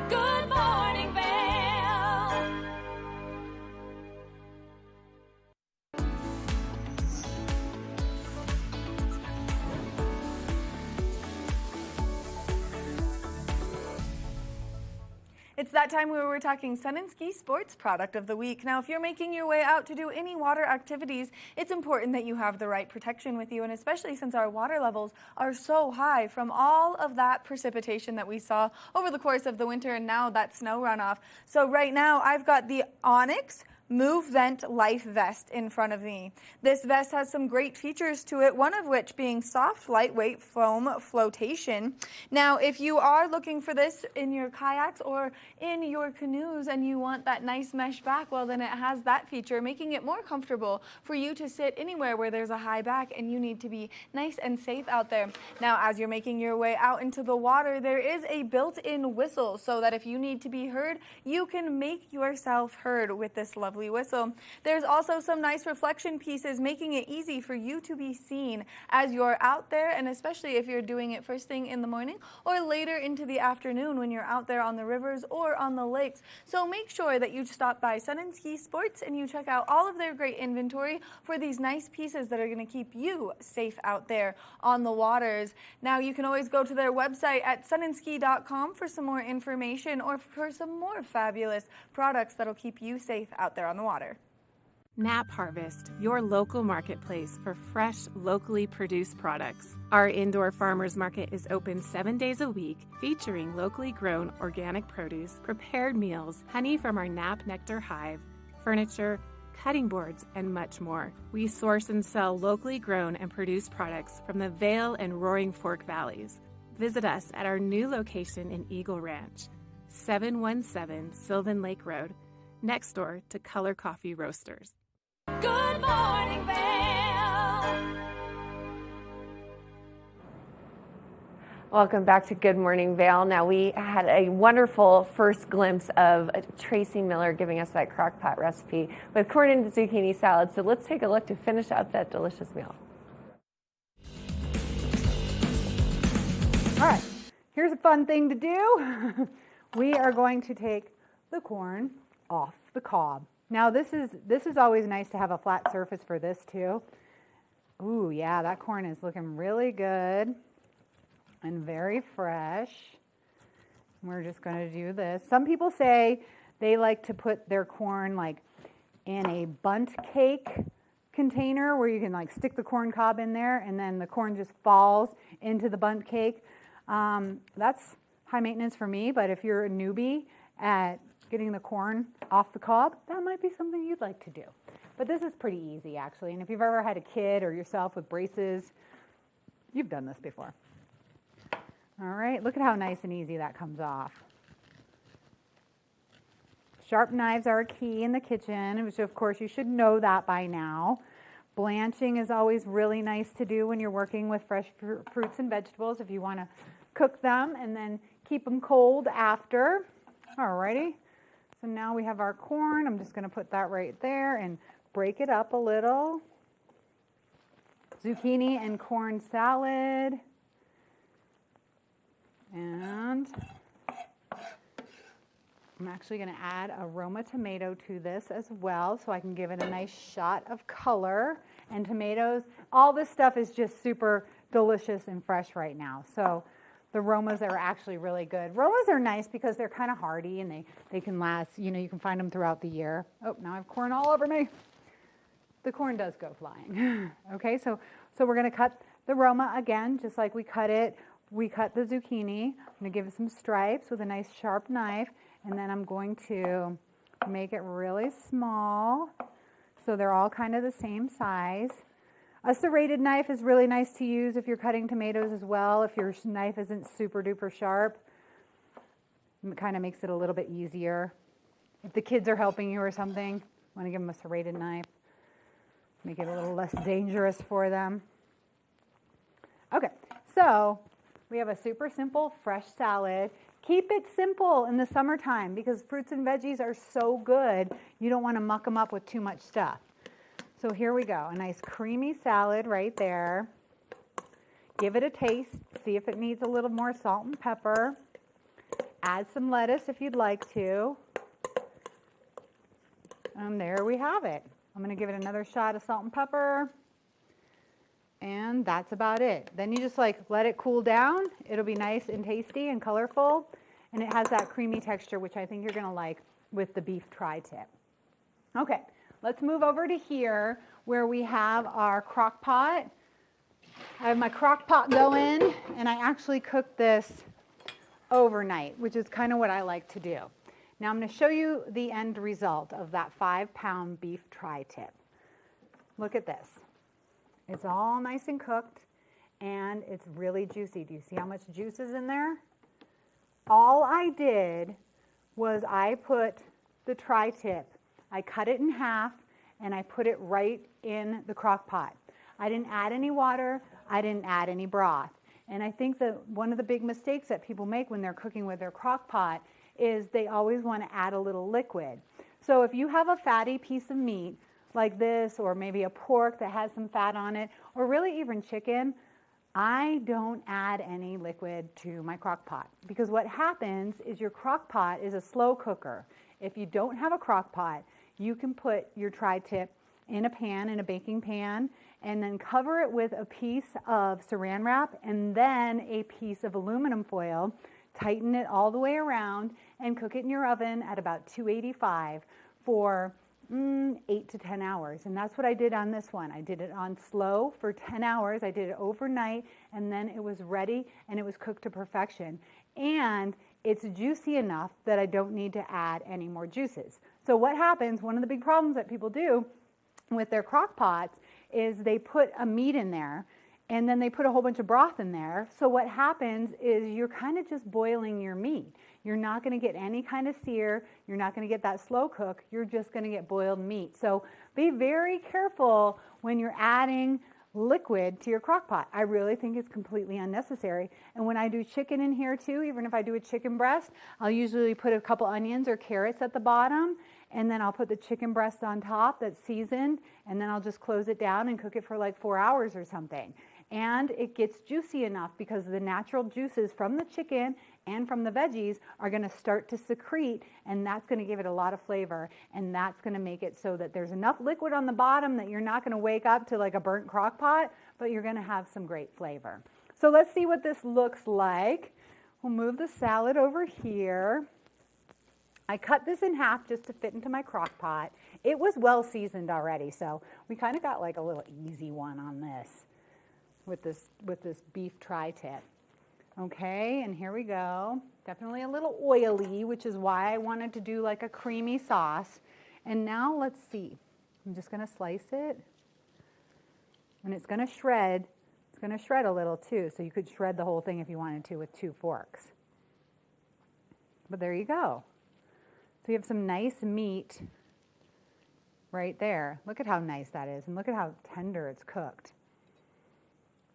S3: Good morning, Vail.
S20: It's that time where we're talking Sun and Ski Sports Product of the Week. Now, if you're making your way out to do any water activities, it's important that you have the right protection with you, and especially since our water levels are so high from all of that precipitation that we saw over the course of the winter and now that snow runoff. So right now, I've got the Onyx Move Vent Life Vest in front of me. This vest has some great features to it, one of which being soft, lightweight foam flotation. Now, if you are looking for this in your kayaks or in your canoes and you want that nice mesh back, well, then it has that feature, making it more comfortable for you to sit anywhere where there's a high back and you need to be nice and safe out there. Now, as you're making your way out into the water, there is a built-in whistle so that if you need to be heard, you can make yourself heard with this lovely whistle. There's also some nice reflection pieces, making it easy for you to be seen as you're out there, and especially if you're doing it first thing in the morning or later into the afternoon when you're out there on the rivers or on the lakes. So make sure that you stop by Sun and Ski Sports and you check out all of their great inventory for these nice pieces that are going to keep you safe out there on the waters. Now, you can always go to their website at sunandski.com for some more information or for some more fabulous products that'll keep you safe out there on the water.
S10: Nap Harvest, your local marketplace for fresh, locally produced products. Our indoor farmers market is open 7 days a week, featuring locally grown organic produce, prepared meals, honey from our Nap Nectar hive, furniture, cutting boards, and much more. We source and sell locally grown and produced products from the Vail and Roaring Fork valleys. Visit us at our new location in Eagle Ranch, 717 Sylvan Lake Road, next door to Color Coffee Roasters.
S3: Good morning, Vail.
S12: Welcome back to Good Morning Vail. Now, we had a wonderful first glimpse of Tracy Miller giving us that crock pot recipe with corn and zucchini salad. So let's take a look to finish up that delicious meal.
S22: All right, here's a fun thing to do. We are going to take the corn off the cob. Now, this is always nice to have a flat surface for this too. Ooh, yeah, that corn is looking really good and very fresh. We're just going to do this. Some people say they like to put their corn like in a bundt cake container where you can like stick the corn cob in there and then the corn just falls into the bundt cake. That's high maintenance for me, but if you're a newbie at getting the corn off the cob, that might be something you'd like to do. But this is pretty easy actually, and if you've ever had a kid or yourself with braces, you've done this before. All right, look at how nice and easy that comes off. Sharp knives are a key in the kitchen, which of course you should know that by now. Blanching is always really nice to do when you're working with fresh fruits and vegetables if you want to cook them and then keep them cold after. Alrighty, so now we have our corn. I'm just going to put that right there and break it up a little. Zucchini and corn salad. And I'm actually going to add a Roma tomato to this as well so I can give it a nice shot of color. And tomatoes, all this stuff is just super delicious and fresh right now. So the Romas are actually really good. Romas are nice because they're kind of hardy and they can last, you know, you can find them throughout the year. Oh, now I have corn all over me. The corn does go flying. Okay, so we're going to cut the Roma again, just like we cut it. We cut the zucchini. I'm going to give it some stripes with a nice sharp knife, and then I'm going to make it really small so they're all kind of the same size. A serrated knife is really nice to use if you're cutting tomatoes as well. If your knife isn't super duper sharp, it kind of makes it a little bit easier. If the kids are helping you or something, want to give them a serrated knife. Make it a little less dangerous for them. Okay, so we have a super simple fresh salad. Keep it simple in the summertime because fruits and veggies are so good. You don't want to muck them up with too much stuff. So here we go, a nice creamy salad right there. Give it a taste, see if it needs a little more salt and pepper. Add some lettuce if you'd like to. And there we have it. I'm going to give it another shot of salt and pepper. And that's about it. Then you just like let it cool down. It'll be nice and tasty and colorful. And it has that creamy texture, which I think you're going to like with the beef tri-tip. Okay, let's move over to here where we have our crock pot. I have my crock pot going, and I actually cooked this overnight, which is kind of what I like to do. Now I'm going to show you the end result of that 5-pound beef tri-tip. Look at this. It's all nice and cooked, and it's really juicy. Do you see how much juice is in there? All I did was I put the tri-tip, I cut it in half, and I put it right in the crock pot. I didn't add any water. I didn't add any broth. And I think that one of the big mistakes that people make when they're cooking with their crock pot is they always want to add a little liquid. So if you have a fatty piece of meat like this, or maybe a pork that has some fat on it, or really even chicken, I don't add any liquid to my crock pot because what happens is your crock pot is a slow cooker. If you don't have a crock pot, you can put your tri-tip in a pan, in a baking pan, and then cover it with a piece of saran wrap and then a piece of aluminum foil. Tighten it all the way around and cook it in your oven at about 285 for 8 to 10 hours. And that's what I did on this one. I did it on slow for 10 hours. I did it overnight, and then it was ready and it was cooked to perfection. And it's juicy enough that I don't need to add any more juices. So what happens, one of the big problems that people do with their crock pots is they put a meat in there and then they put a whole bunch of broth in there. So what happens is you're kind of just boiling your meat. You're not going to get any kind of sear. You're not going to get that slow cook. You're just going to get boiled meat. So be very careful when you're adding liquid to your crock pot. I really think it's completely unnecessary. And when I do chicken in here too, even if I do a chicken breast, I'll usually put a couple onions or carrots at the bottom, and then I'll put the chicken breast on top that's seasoned, and then I'll just close it down and cook it for like 4 hours or something. And it gets juicy enough because the natural juices from the chicken and from the veggies are going to start to secrete, and that's going to give it a lot of flavor, and that's going to make it so that there's enough liquid on the bottom that you're not going to wake up to like a burnt crock pot, but you're going to have some great flavor. So let's see what this looks like. We'll move the salad over here. I cut this in half just to fit into my crock pot. It was well seasoned already, so we kind of got like a little easy one on this with this beef tri-tip. Okay, and here we go. Definitely a little oily, which is why I wanted to do like a creamy sauce. And now let's see. I'm just going to slice it. And it's going to shred. It's going to shred a little too, so you could shred the whole thing if you wanted to with 2 forks. But there you go. So you have some nice meat right there. Look at how nice that is, and look at how tender it's cooked.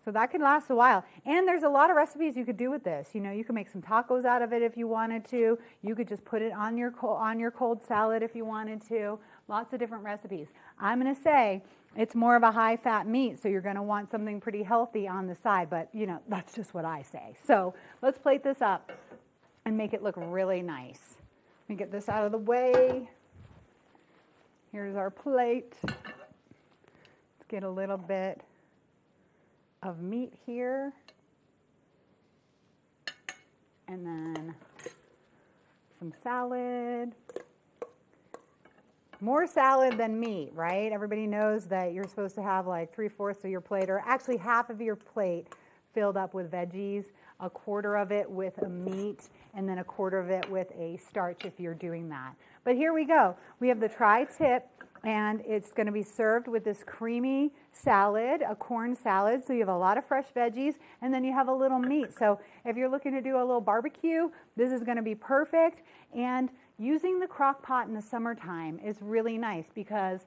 S22: So that could last a while. And there's a lot of recipes you could do with this. You know, you could make some tacos out of it if you wanted to. You could just put it on your cold salad if you wanted to. Lots of different recipes. I'm going to say it's more of a high-fat meat, so you're going to want something pretty healthy on the side. But, you know, that's just what I say. So let's plate this up and make it look really nice. Let me get this out of the way. Here's our plate. Let's get a little bit of meat here, and then some salad. More salad than meat, right? Everybody knows that you're supposed to have like 3/4 of your plate, or actually half of your plate filled up with veggies, 1/4 of it with a meat, and then 1/4 of it with a starch if you're doing that. But here we go. We have the tri-tip And it's going to be served with this creamy salad, a corn salad. So you have a lot of fresh veggies, and then you have a little meat. So if you're looking to do a little barbecue, this is going to be perfect. And using the crock pot in the summertime is really nice because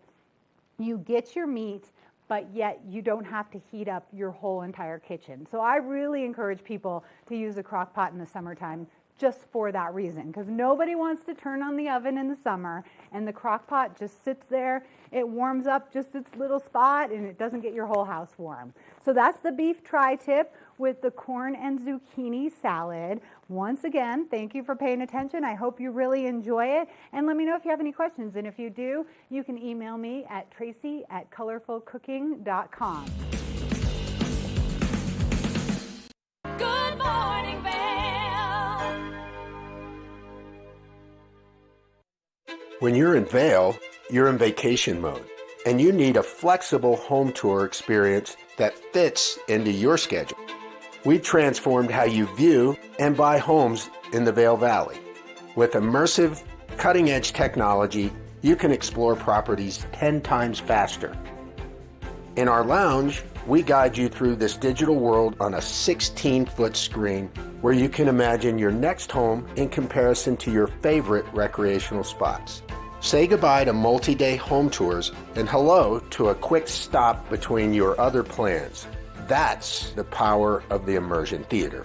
S22: you get your meat, but yet you don't have to heat up your whole entire kitchen. So I really encourage people to use a crock pot in the summertime just for that reason, because nobody wants to turn on the oven in the summer, and the crock pot just sits there. It warms up just its little spot, and it doesn't get your whole house warm. So that's the beef tri-tip with the corn and zucchini salad. Once again, thank you for paying attention. I hope you really enjoy it, and let me know if you have any questions. And if you do, you can email me at tracy@colorfulcooking.com.
S3: Good morning, Vail.
S6: When you're in Vail, you're in vacation mode, and you need a flexible home tour experience that fits into your schedule. We've transformed how you view and buy homes in the Vail Valley. With immersive, cutting-edge technology, you can explore properties 10 times faster. In our lounge, we guide you through this digital world on a 16-foot screen where you can imagine your next home in comparison to your favorite recreational spots. Say goodbye to multi-day home tours and hello to a quick stop between your other plans. That's the power of the immersion theater.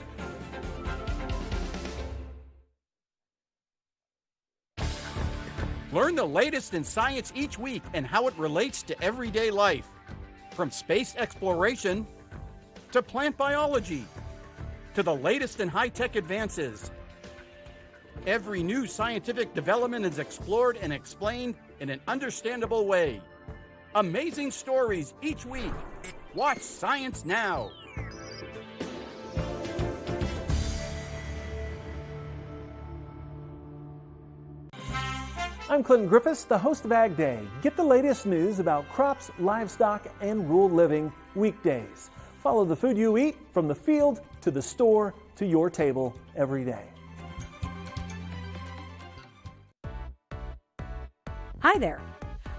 S21: Learn the latest in science each week and how it relates to everyday life. From space exploration to plant biology to the latest in high-tech advances. Every new scientific development is explored and explained in an understandable way. Amazing stories each week. Watch Science Now.
S23: I'm Clinton Griffiths, the host of Ag Day. Get the latest news about crops, livestock, and rural living weekdays. Follow the food you eat from the field to the store to your table every day.
S8: Hi there.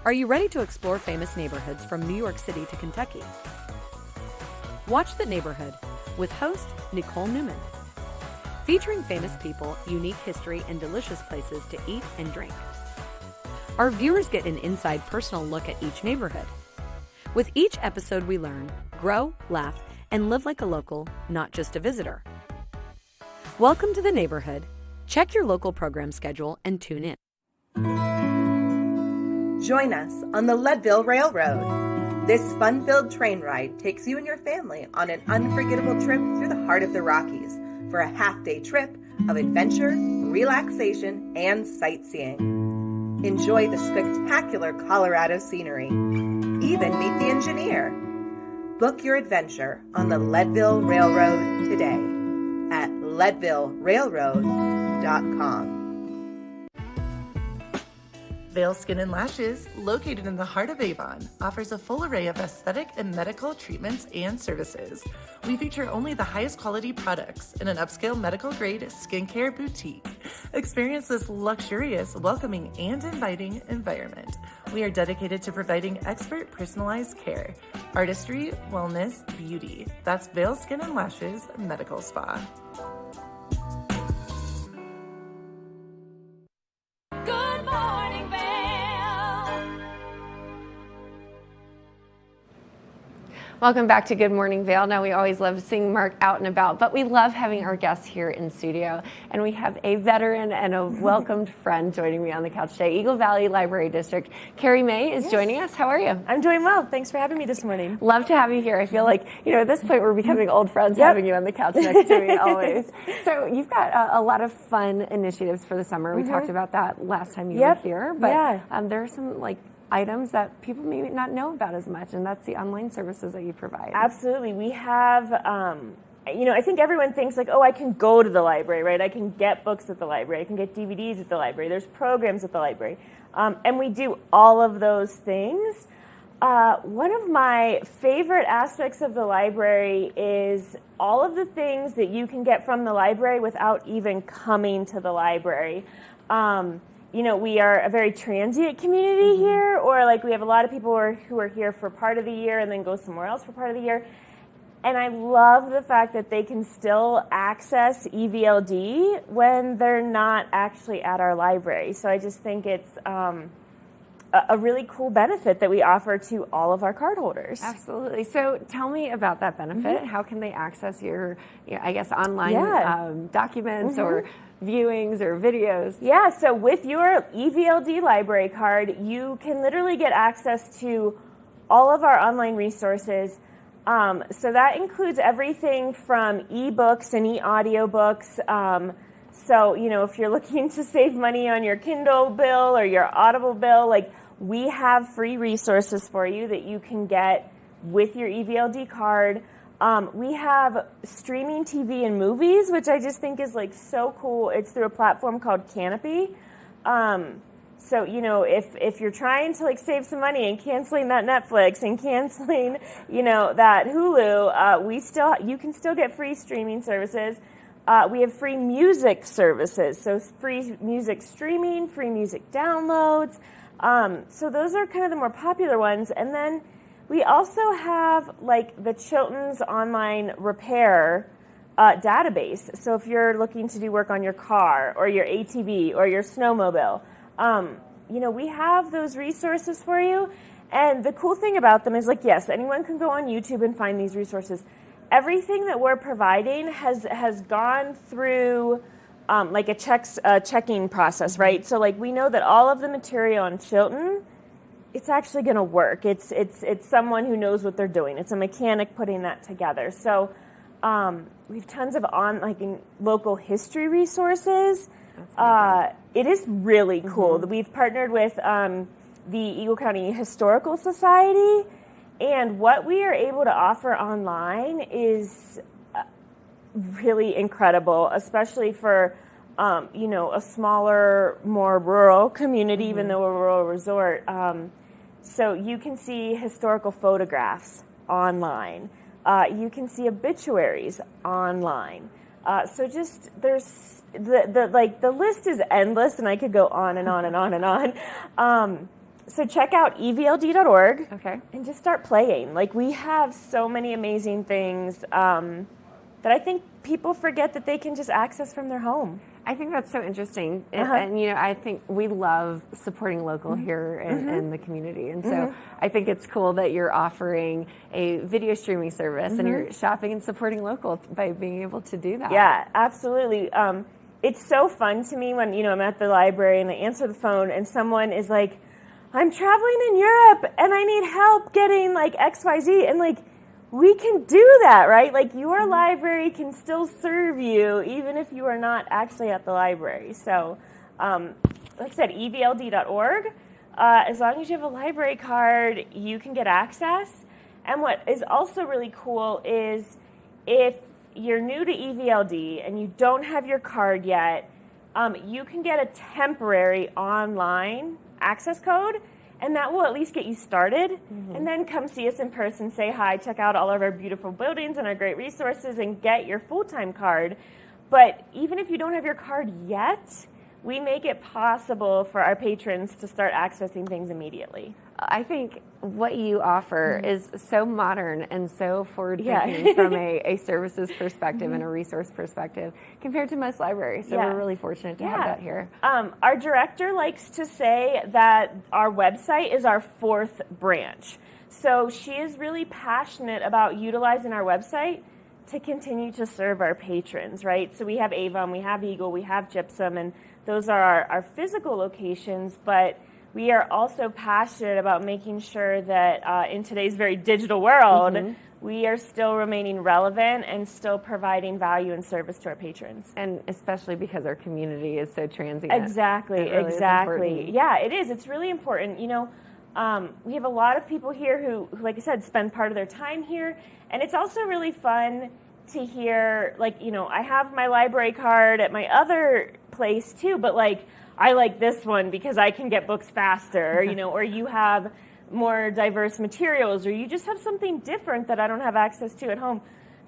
S8: Are you ready to explore famous neighborhoods from New York City to Kentucky? Watch The Neighborhood with host Nicole Newman. Featuring famous people, unique history, and delicious places to eat and drink. Our viewers get an inside personal look at each neighborhood. With each episode we learn, grow, laugh, and live like a local, not just a visitor. Welcome to The Neighborhood. Check your local program schedule and tune in.
S24: Join us on the Leadville Railroad. This fun-filled train ride takes you and your family on an unforgettable trip through the heart of the Rockies for a half-day trip of adventure, relaxation, and sightseeing. Enjoy the spectacular Colorado scenery. Even meet the engineer. Book your adventure on the Leadville Railroad today at leadvillerailroad.com.
S25: Vail Skin and Lashes, located in the heart of Avon, offers a full array of aesthetic and medical treatments and services. We feature only the highest quality products in an upscale medical-grade skincare boutique. Experience this luxurious, welcoming, and inviting environment. We are dedicated to providing expert personalized care, artistry, wellness, beauty. That's Vail Skin and Lashes Medical Spa.
S3: Good morning, Vail.
S12: Welcome back to Good Morning Vail. Now, we always love seeing Mark out and about, but we love having our guests here in studio. And we have a veteran and a welcomed friend joining me on the couch today. Eagle Valley Library District, Carrie May is joining us. How are you?
S26: I'm doing well. Thanks for having me this morning.
S12: Love to have you here. I feel like, at this point, we're becoming old friends having you on the couch next to me always. So you've got a lot of fun initiatives for the summer. We talked about that last time you were here, but there are some items that people may not know about as much, and that's the online services that you provide.
S26: Absolutely. We have, I think everyone thinks like, oh, I can go to the library, right? I can get books at the library. I can get DVDs at the library. There's programs at the library. And we do all of those things. One of my favorite aspects of the library is all of the things that you can get from the library without even coming to the library. we are a very transient community here, or like we have a lot of people who are here for part of the year and then go somewhere else for part of the year. And I love the fact that they can still access EVLD when they're not actually at our library. So I just think it's a really cool benefit that we offer to all of our cardholders.
S12: Absolutely. So tell me about that benefit. How can they access your, I guess, online documents or viewings or videos?
S26: Yeah, so with your EVLD library card, you can literally get access to all of our online resources. So that includes everything from ebooks and e-audiobooks. So, if you're looking to save money on your Kindle bill or your Audible bill, like we have free resources for you that you can get with your EVLD card. We have streaming TV and movies, which I just think is like so cool. It's through a platform called Canopy. So, if you're trying to like save some money and canceling that Netflix and canceling, that Hulu, you can still get free streaming services. We have free music services, so free music streaming, free music downloads. So those are kind of the more popular ones. And then we also have like the Chilton's online repair database. So if you're looking to do work on your car or your ATV or your snowmobile, we have those resources for you. And the cool thing about them is like, yes, anyone can go on YouTube and find these resources. Everything that we're providing has gone through like a checking process, right? So like we know that all of the material on Chilton, it's actually going to work. It's someone who knows what they're doing. It's a mechanic putting that together. So we have tons of local history resources. It is really cool. We've partnered with the Eagle County Historical Society, and what we are able to offer online is really incredible, especially for a smaller, more rural community, even though we're a rural resort. So you can see historical photographs online. You can see obituaries online. So just there's the list is endless, and I could go on and on and on and on. So check out evld.org and just start playing. Like we have so many amazing things that I think people forget that they can just access from their home.
S12: I think that's so interesting. And I think we love supporting local here in the community. And so I think it's cool that you're offering a video streaming service and you're shopping and supporting local by being able to do that.
S26: Yeah, absolutely. It's so fun to me when, I'm at the library and I answer the phone and someone is like, I'm traveling in Europe and I need help getting like XYZ. And like, we can do that, right? Like your library can still serve you even if you are not actually at the library. So, like I said, evld.org. As long as you have a library card, you can get access. And what is also really cool is if you're new to EVLD and you don't have your card yet, you can get a temporary online access code, and that will at least get you started. And then come see us in person, say hi, check out all of our beautiful buildings and our great resources, and get your full-time card. But even if you don't have your card yet, we make it possible for our patrons to start accessing things immediately.
S12: I think what you offer is so modern and so forward-thinking from a services perspective and a resource perspective compared to most libraries. So we're really fortunate to have that here.
S26: Our director likes to say that our website is our fourth branch. So she is really passionate about utilizing our website to continue to serve our patrons, right? So we have Avon, we have Eagle, we have Gypsum, and those are our physical locations, but we are also passionate about making sure that in today's very digital world, we are still remaining relevant and still providing value and service to our patrons.
S12: And especially because our community is so transient.
S26: Exactly,
S12: really
S26: exactly. Yeah, it is. It's really important. We have a lot of people here who, like I said, spend part of their time here. And it's also really fun to hear, I have my library card at my other place too, but I like this one because I can get books faster, or you have more diverse materials, or you just have something different that I don't have access to at home.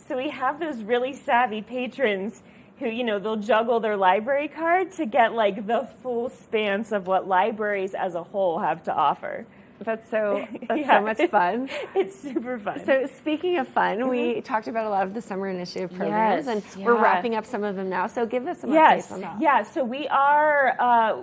S26: So we have those really savvy patrons who, you know, they'll juggle their library card to get like the full stance of what libraries as a whole have to offer.
S12: That's so
S26: Yeah.
S12: much fun.
S26: It's super fun.
S12: So speaking of fun, we talked about a lot of the summer initiative programs,
S26: Yes,
S12: and we're
S26: yeah.
S12: wrapping up some of them now. So give us some
S26: Yes,
S12: updates on that.
S26: yeah. So we are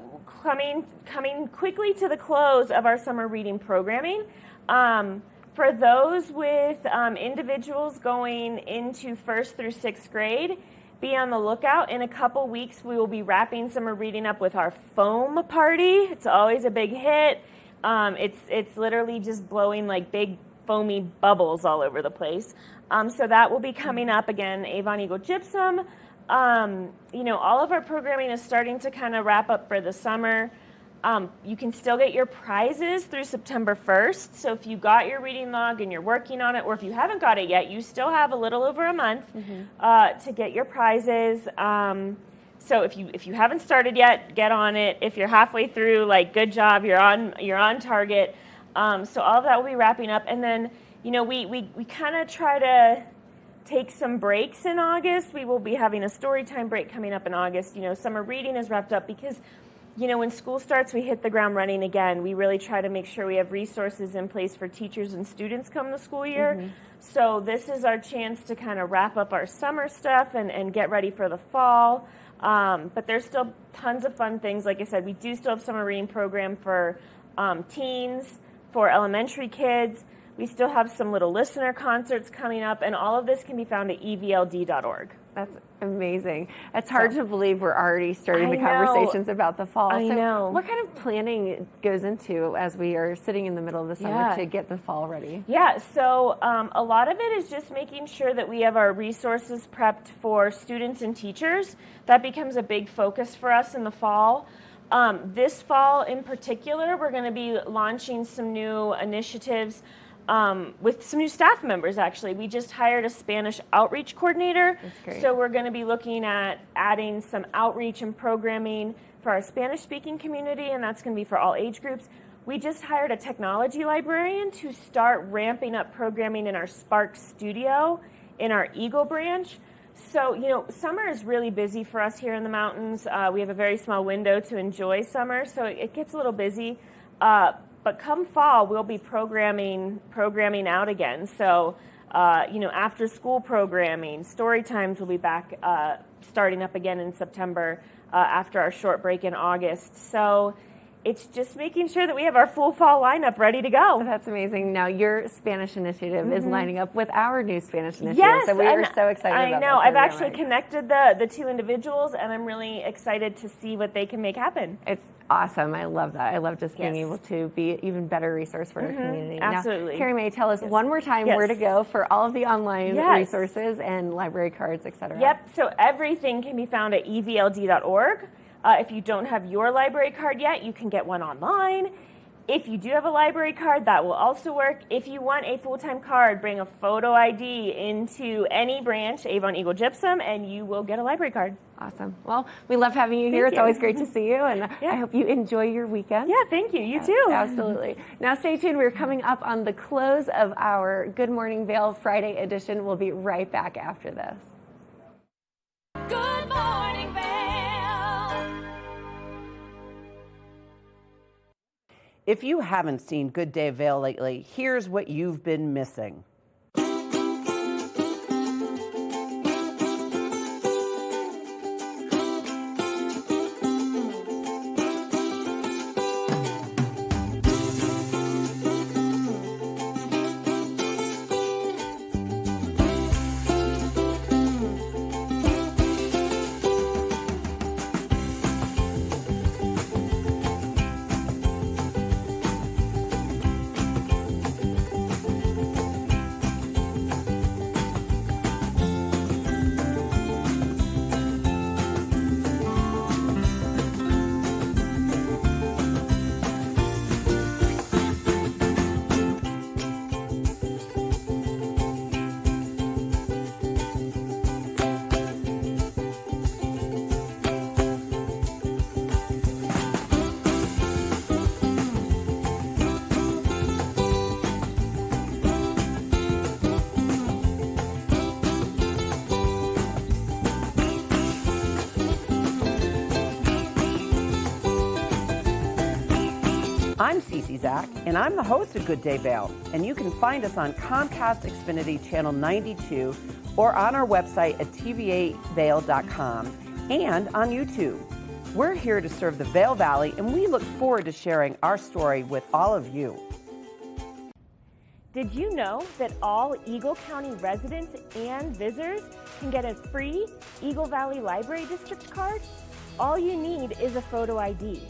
S26: coming quickly to the close of our summer reading programming. For those with individuals going into 1st through 6th grade, be on the lookout. In a couple weeks, we will be wrapping summer reading up with our foam party. It's always a big hit. It's literally just blowing like big foamy bubbles all over the place. So that will be coming up again, Avon Eagle Gypsum. You know, all of our programming is starting to kind of wrap up for the summer. You can still get your prizes through September 1st. So if you got your reading log and you're working on it, or if you haven't got it yet, you still have a little over a month to get your prizes. So if you haven't started yet, get on it. If you're halfway through, like, good job, you're on target. So all of that will be wrapping up, and then, you know, we kind of try to take some breaks in August. We will be having a story time break coming up in August. You know, summer reading is wrapped up because, you know, when school starts, we hit the ground running again. We really try to make sure we have resources in place for teachers and students come the school year. So this is our chance to kind of wrap up our summer stuff and get ready for the fall. But there's still tons of fun things. Like I said, we do still have summer reading program for teens, for elementary kids. We still have some little listener concerts coming up, and all of this can be found at evld.org.
S12: That's amazing. It's hard to believe we're already starting the conversations about the fall.
S26: I know.
S12: What kind of planning goes into as we are sitting in the middle of the summer to get the fall ready?
S26: Yeah, so a lot of it is just making sure that we have our resources prepped for students and teachers. That becomes a big focus for us in the fall. This fall in particular, we're going to be launching some new initiatives with some new staff members, actually. We just hired a Spanish outreach coordinator.
S12: That's great.
S26: So we're going to be looking at adding some outreach and programming for our Spanish-speaking community, and that's going to be for all age groups. We just hired a technology librarian to start ramping up programming in our Spark studio in our Eagle branch. So, you know, summer is really busy for us here in the mountains. We have a very small window to enjoy summer, so it gets a little busy. But come fall, we'll be programming out again. So, you know, after school programming, story times will be back, starting up again in September after our short break in August. So it's just making sure that we have our full fall lineup ready to go.
S12: That's amazing. Now, your Spanish initiative is lining up with our new Spanish initiative.
S26: Yes,
S12: so we are so excited about
S26: I know.
S12: that
S26: I've
S12: program,
S26: actually
S12: right?
S26: connected the two individuals, and I'm really excited to see what they can make happen.
S12: It's awesome. I love that. I love just being
S26: Yes.
S12: able to be an even better resource for our community.
S26: Absolutely.
S12: Now, Carrie Mae, tell us one more time where to go for all of the online resources and library cards, etc.
S26: Yep. So everything can be found at evld.org. If you don't have your library card yet, you can get one online. If you do have a library card, that will also work. If you want a full-time card, bring a photo ID into any branch, Avon Eagle Gypsum, and you will get a library card.
S12: Awesome. Well, we love having you here.
S26: Thank
S12: It's
S26: you.
S12: always great to see you, and I hope you enjoy your weekend.
S26: Yeah, thank you. You too.
S12: Absolutely. Now, stay tuned. We're coming up on the close of our Good Morning Vail Friday edition. We'll be right back after this.
S3: Good morning, Vail.
S7: If you haven't seen Good Day Vail lately, here's what you've been missing. I'm Cece Zach, and I'm the host of Good Day Vail. And you can find us on Comcast Xfinity Channel 92 or on our website at tvavail.com and on YouTube. We're here to serve the Vail Valley, and we look forward to sharing our story with all of you.
S18: Did you know that all Eagle County residents and visitors can get a free Eagle Valley Library District card? All you need is a photo ID.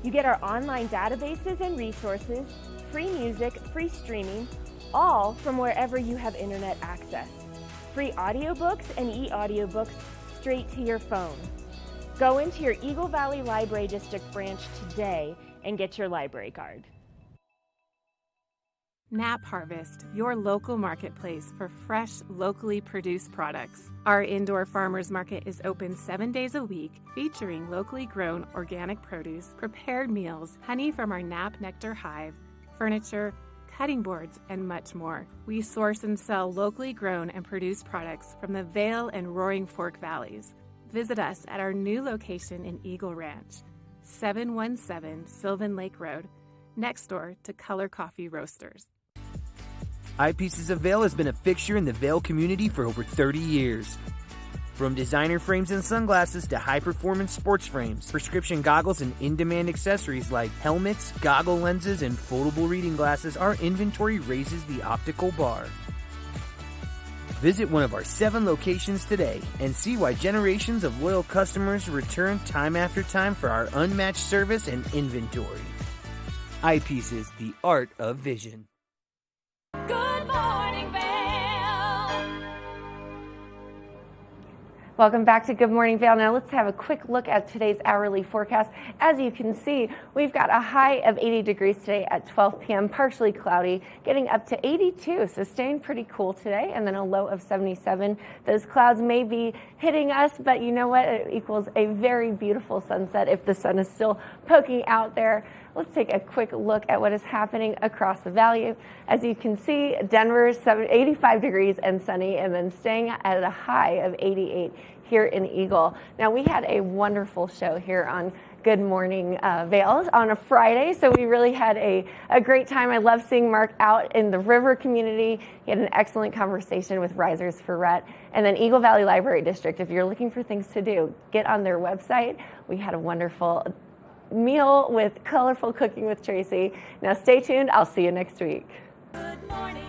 S18: You get our online databases and resources, free music, free streaming, all from wherever you have internet access. Free audiobooks and e-audiobooks straight to your phone. Go into your Eagle Valley Library District branch today and get your library card.
S10: Nap Harvest, your local marketplace for fresh, locally produced products. Our indoor farmers market is open 7 days a week, featuring locally grown organic produce, prepared meals, honey from our Nap Nectar hive, furniture, cutting boards, and much more. We source and sell locally grown and produced products from the Vail and Roaring Fork Valleys. Visit us at our new location in Eagle Ranch, 717 Sylvan Lake Road, next door to Color Coffee Roasters.
S1: Eyepieces of Vail has been a fixture in the Vail community for over 30 years. From designer frames and sunglasses to high-performance sports frames, prescription goggles, and in-demand accessories like helmets, goggle lenses, and foldable reading glasses, our inventory raises the optical bar. Visit one of our 7 locations today and see why generations of loyal customers return time after time for our unmatched service and inventory. Eyepieces, the art of vision.
S3: Good morning, Vail.
S12: Welcome back to Good Morning Vail. Now let's have a quick look at today's hourly forecast. As you can see, we've got a high of 80 degrees today at 12 p.m., partially cloudy, getting up to 82, so staying pretty cool today, and then a low of 77. Those clouds may be hitting us, but you know what? It equals a very beautiful sunset if the sun is still poking out there. Let's take a quick look at what is happening across the valley. As you can see, Denver is 85 degrees and sunny, and then staying at a high of 88 here in Eagle. Now, we had a wonderful show here on Good Morning Vail on a Friday, so we really had a great time. I love seeing Mark out in the river community. He had an excellent conversation with Risers for Rhett. And then Eagle Valley Library District, if you're looking for things to do, get on their website. We had a wonderful meal with colorful cooking with Tracy. Now stay tuned. I'll see you next week.
S3: Good morning.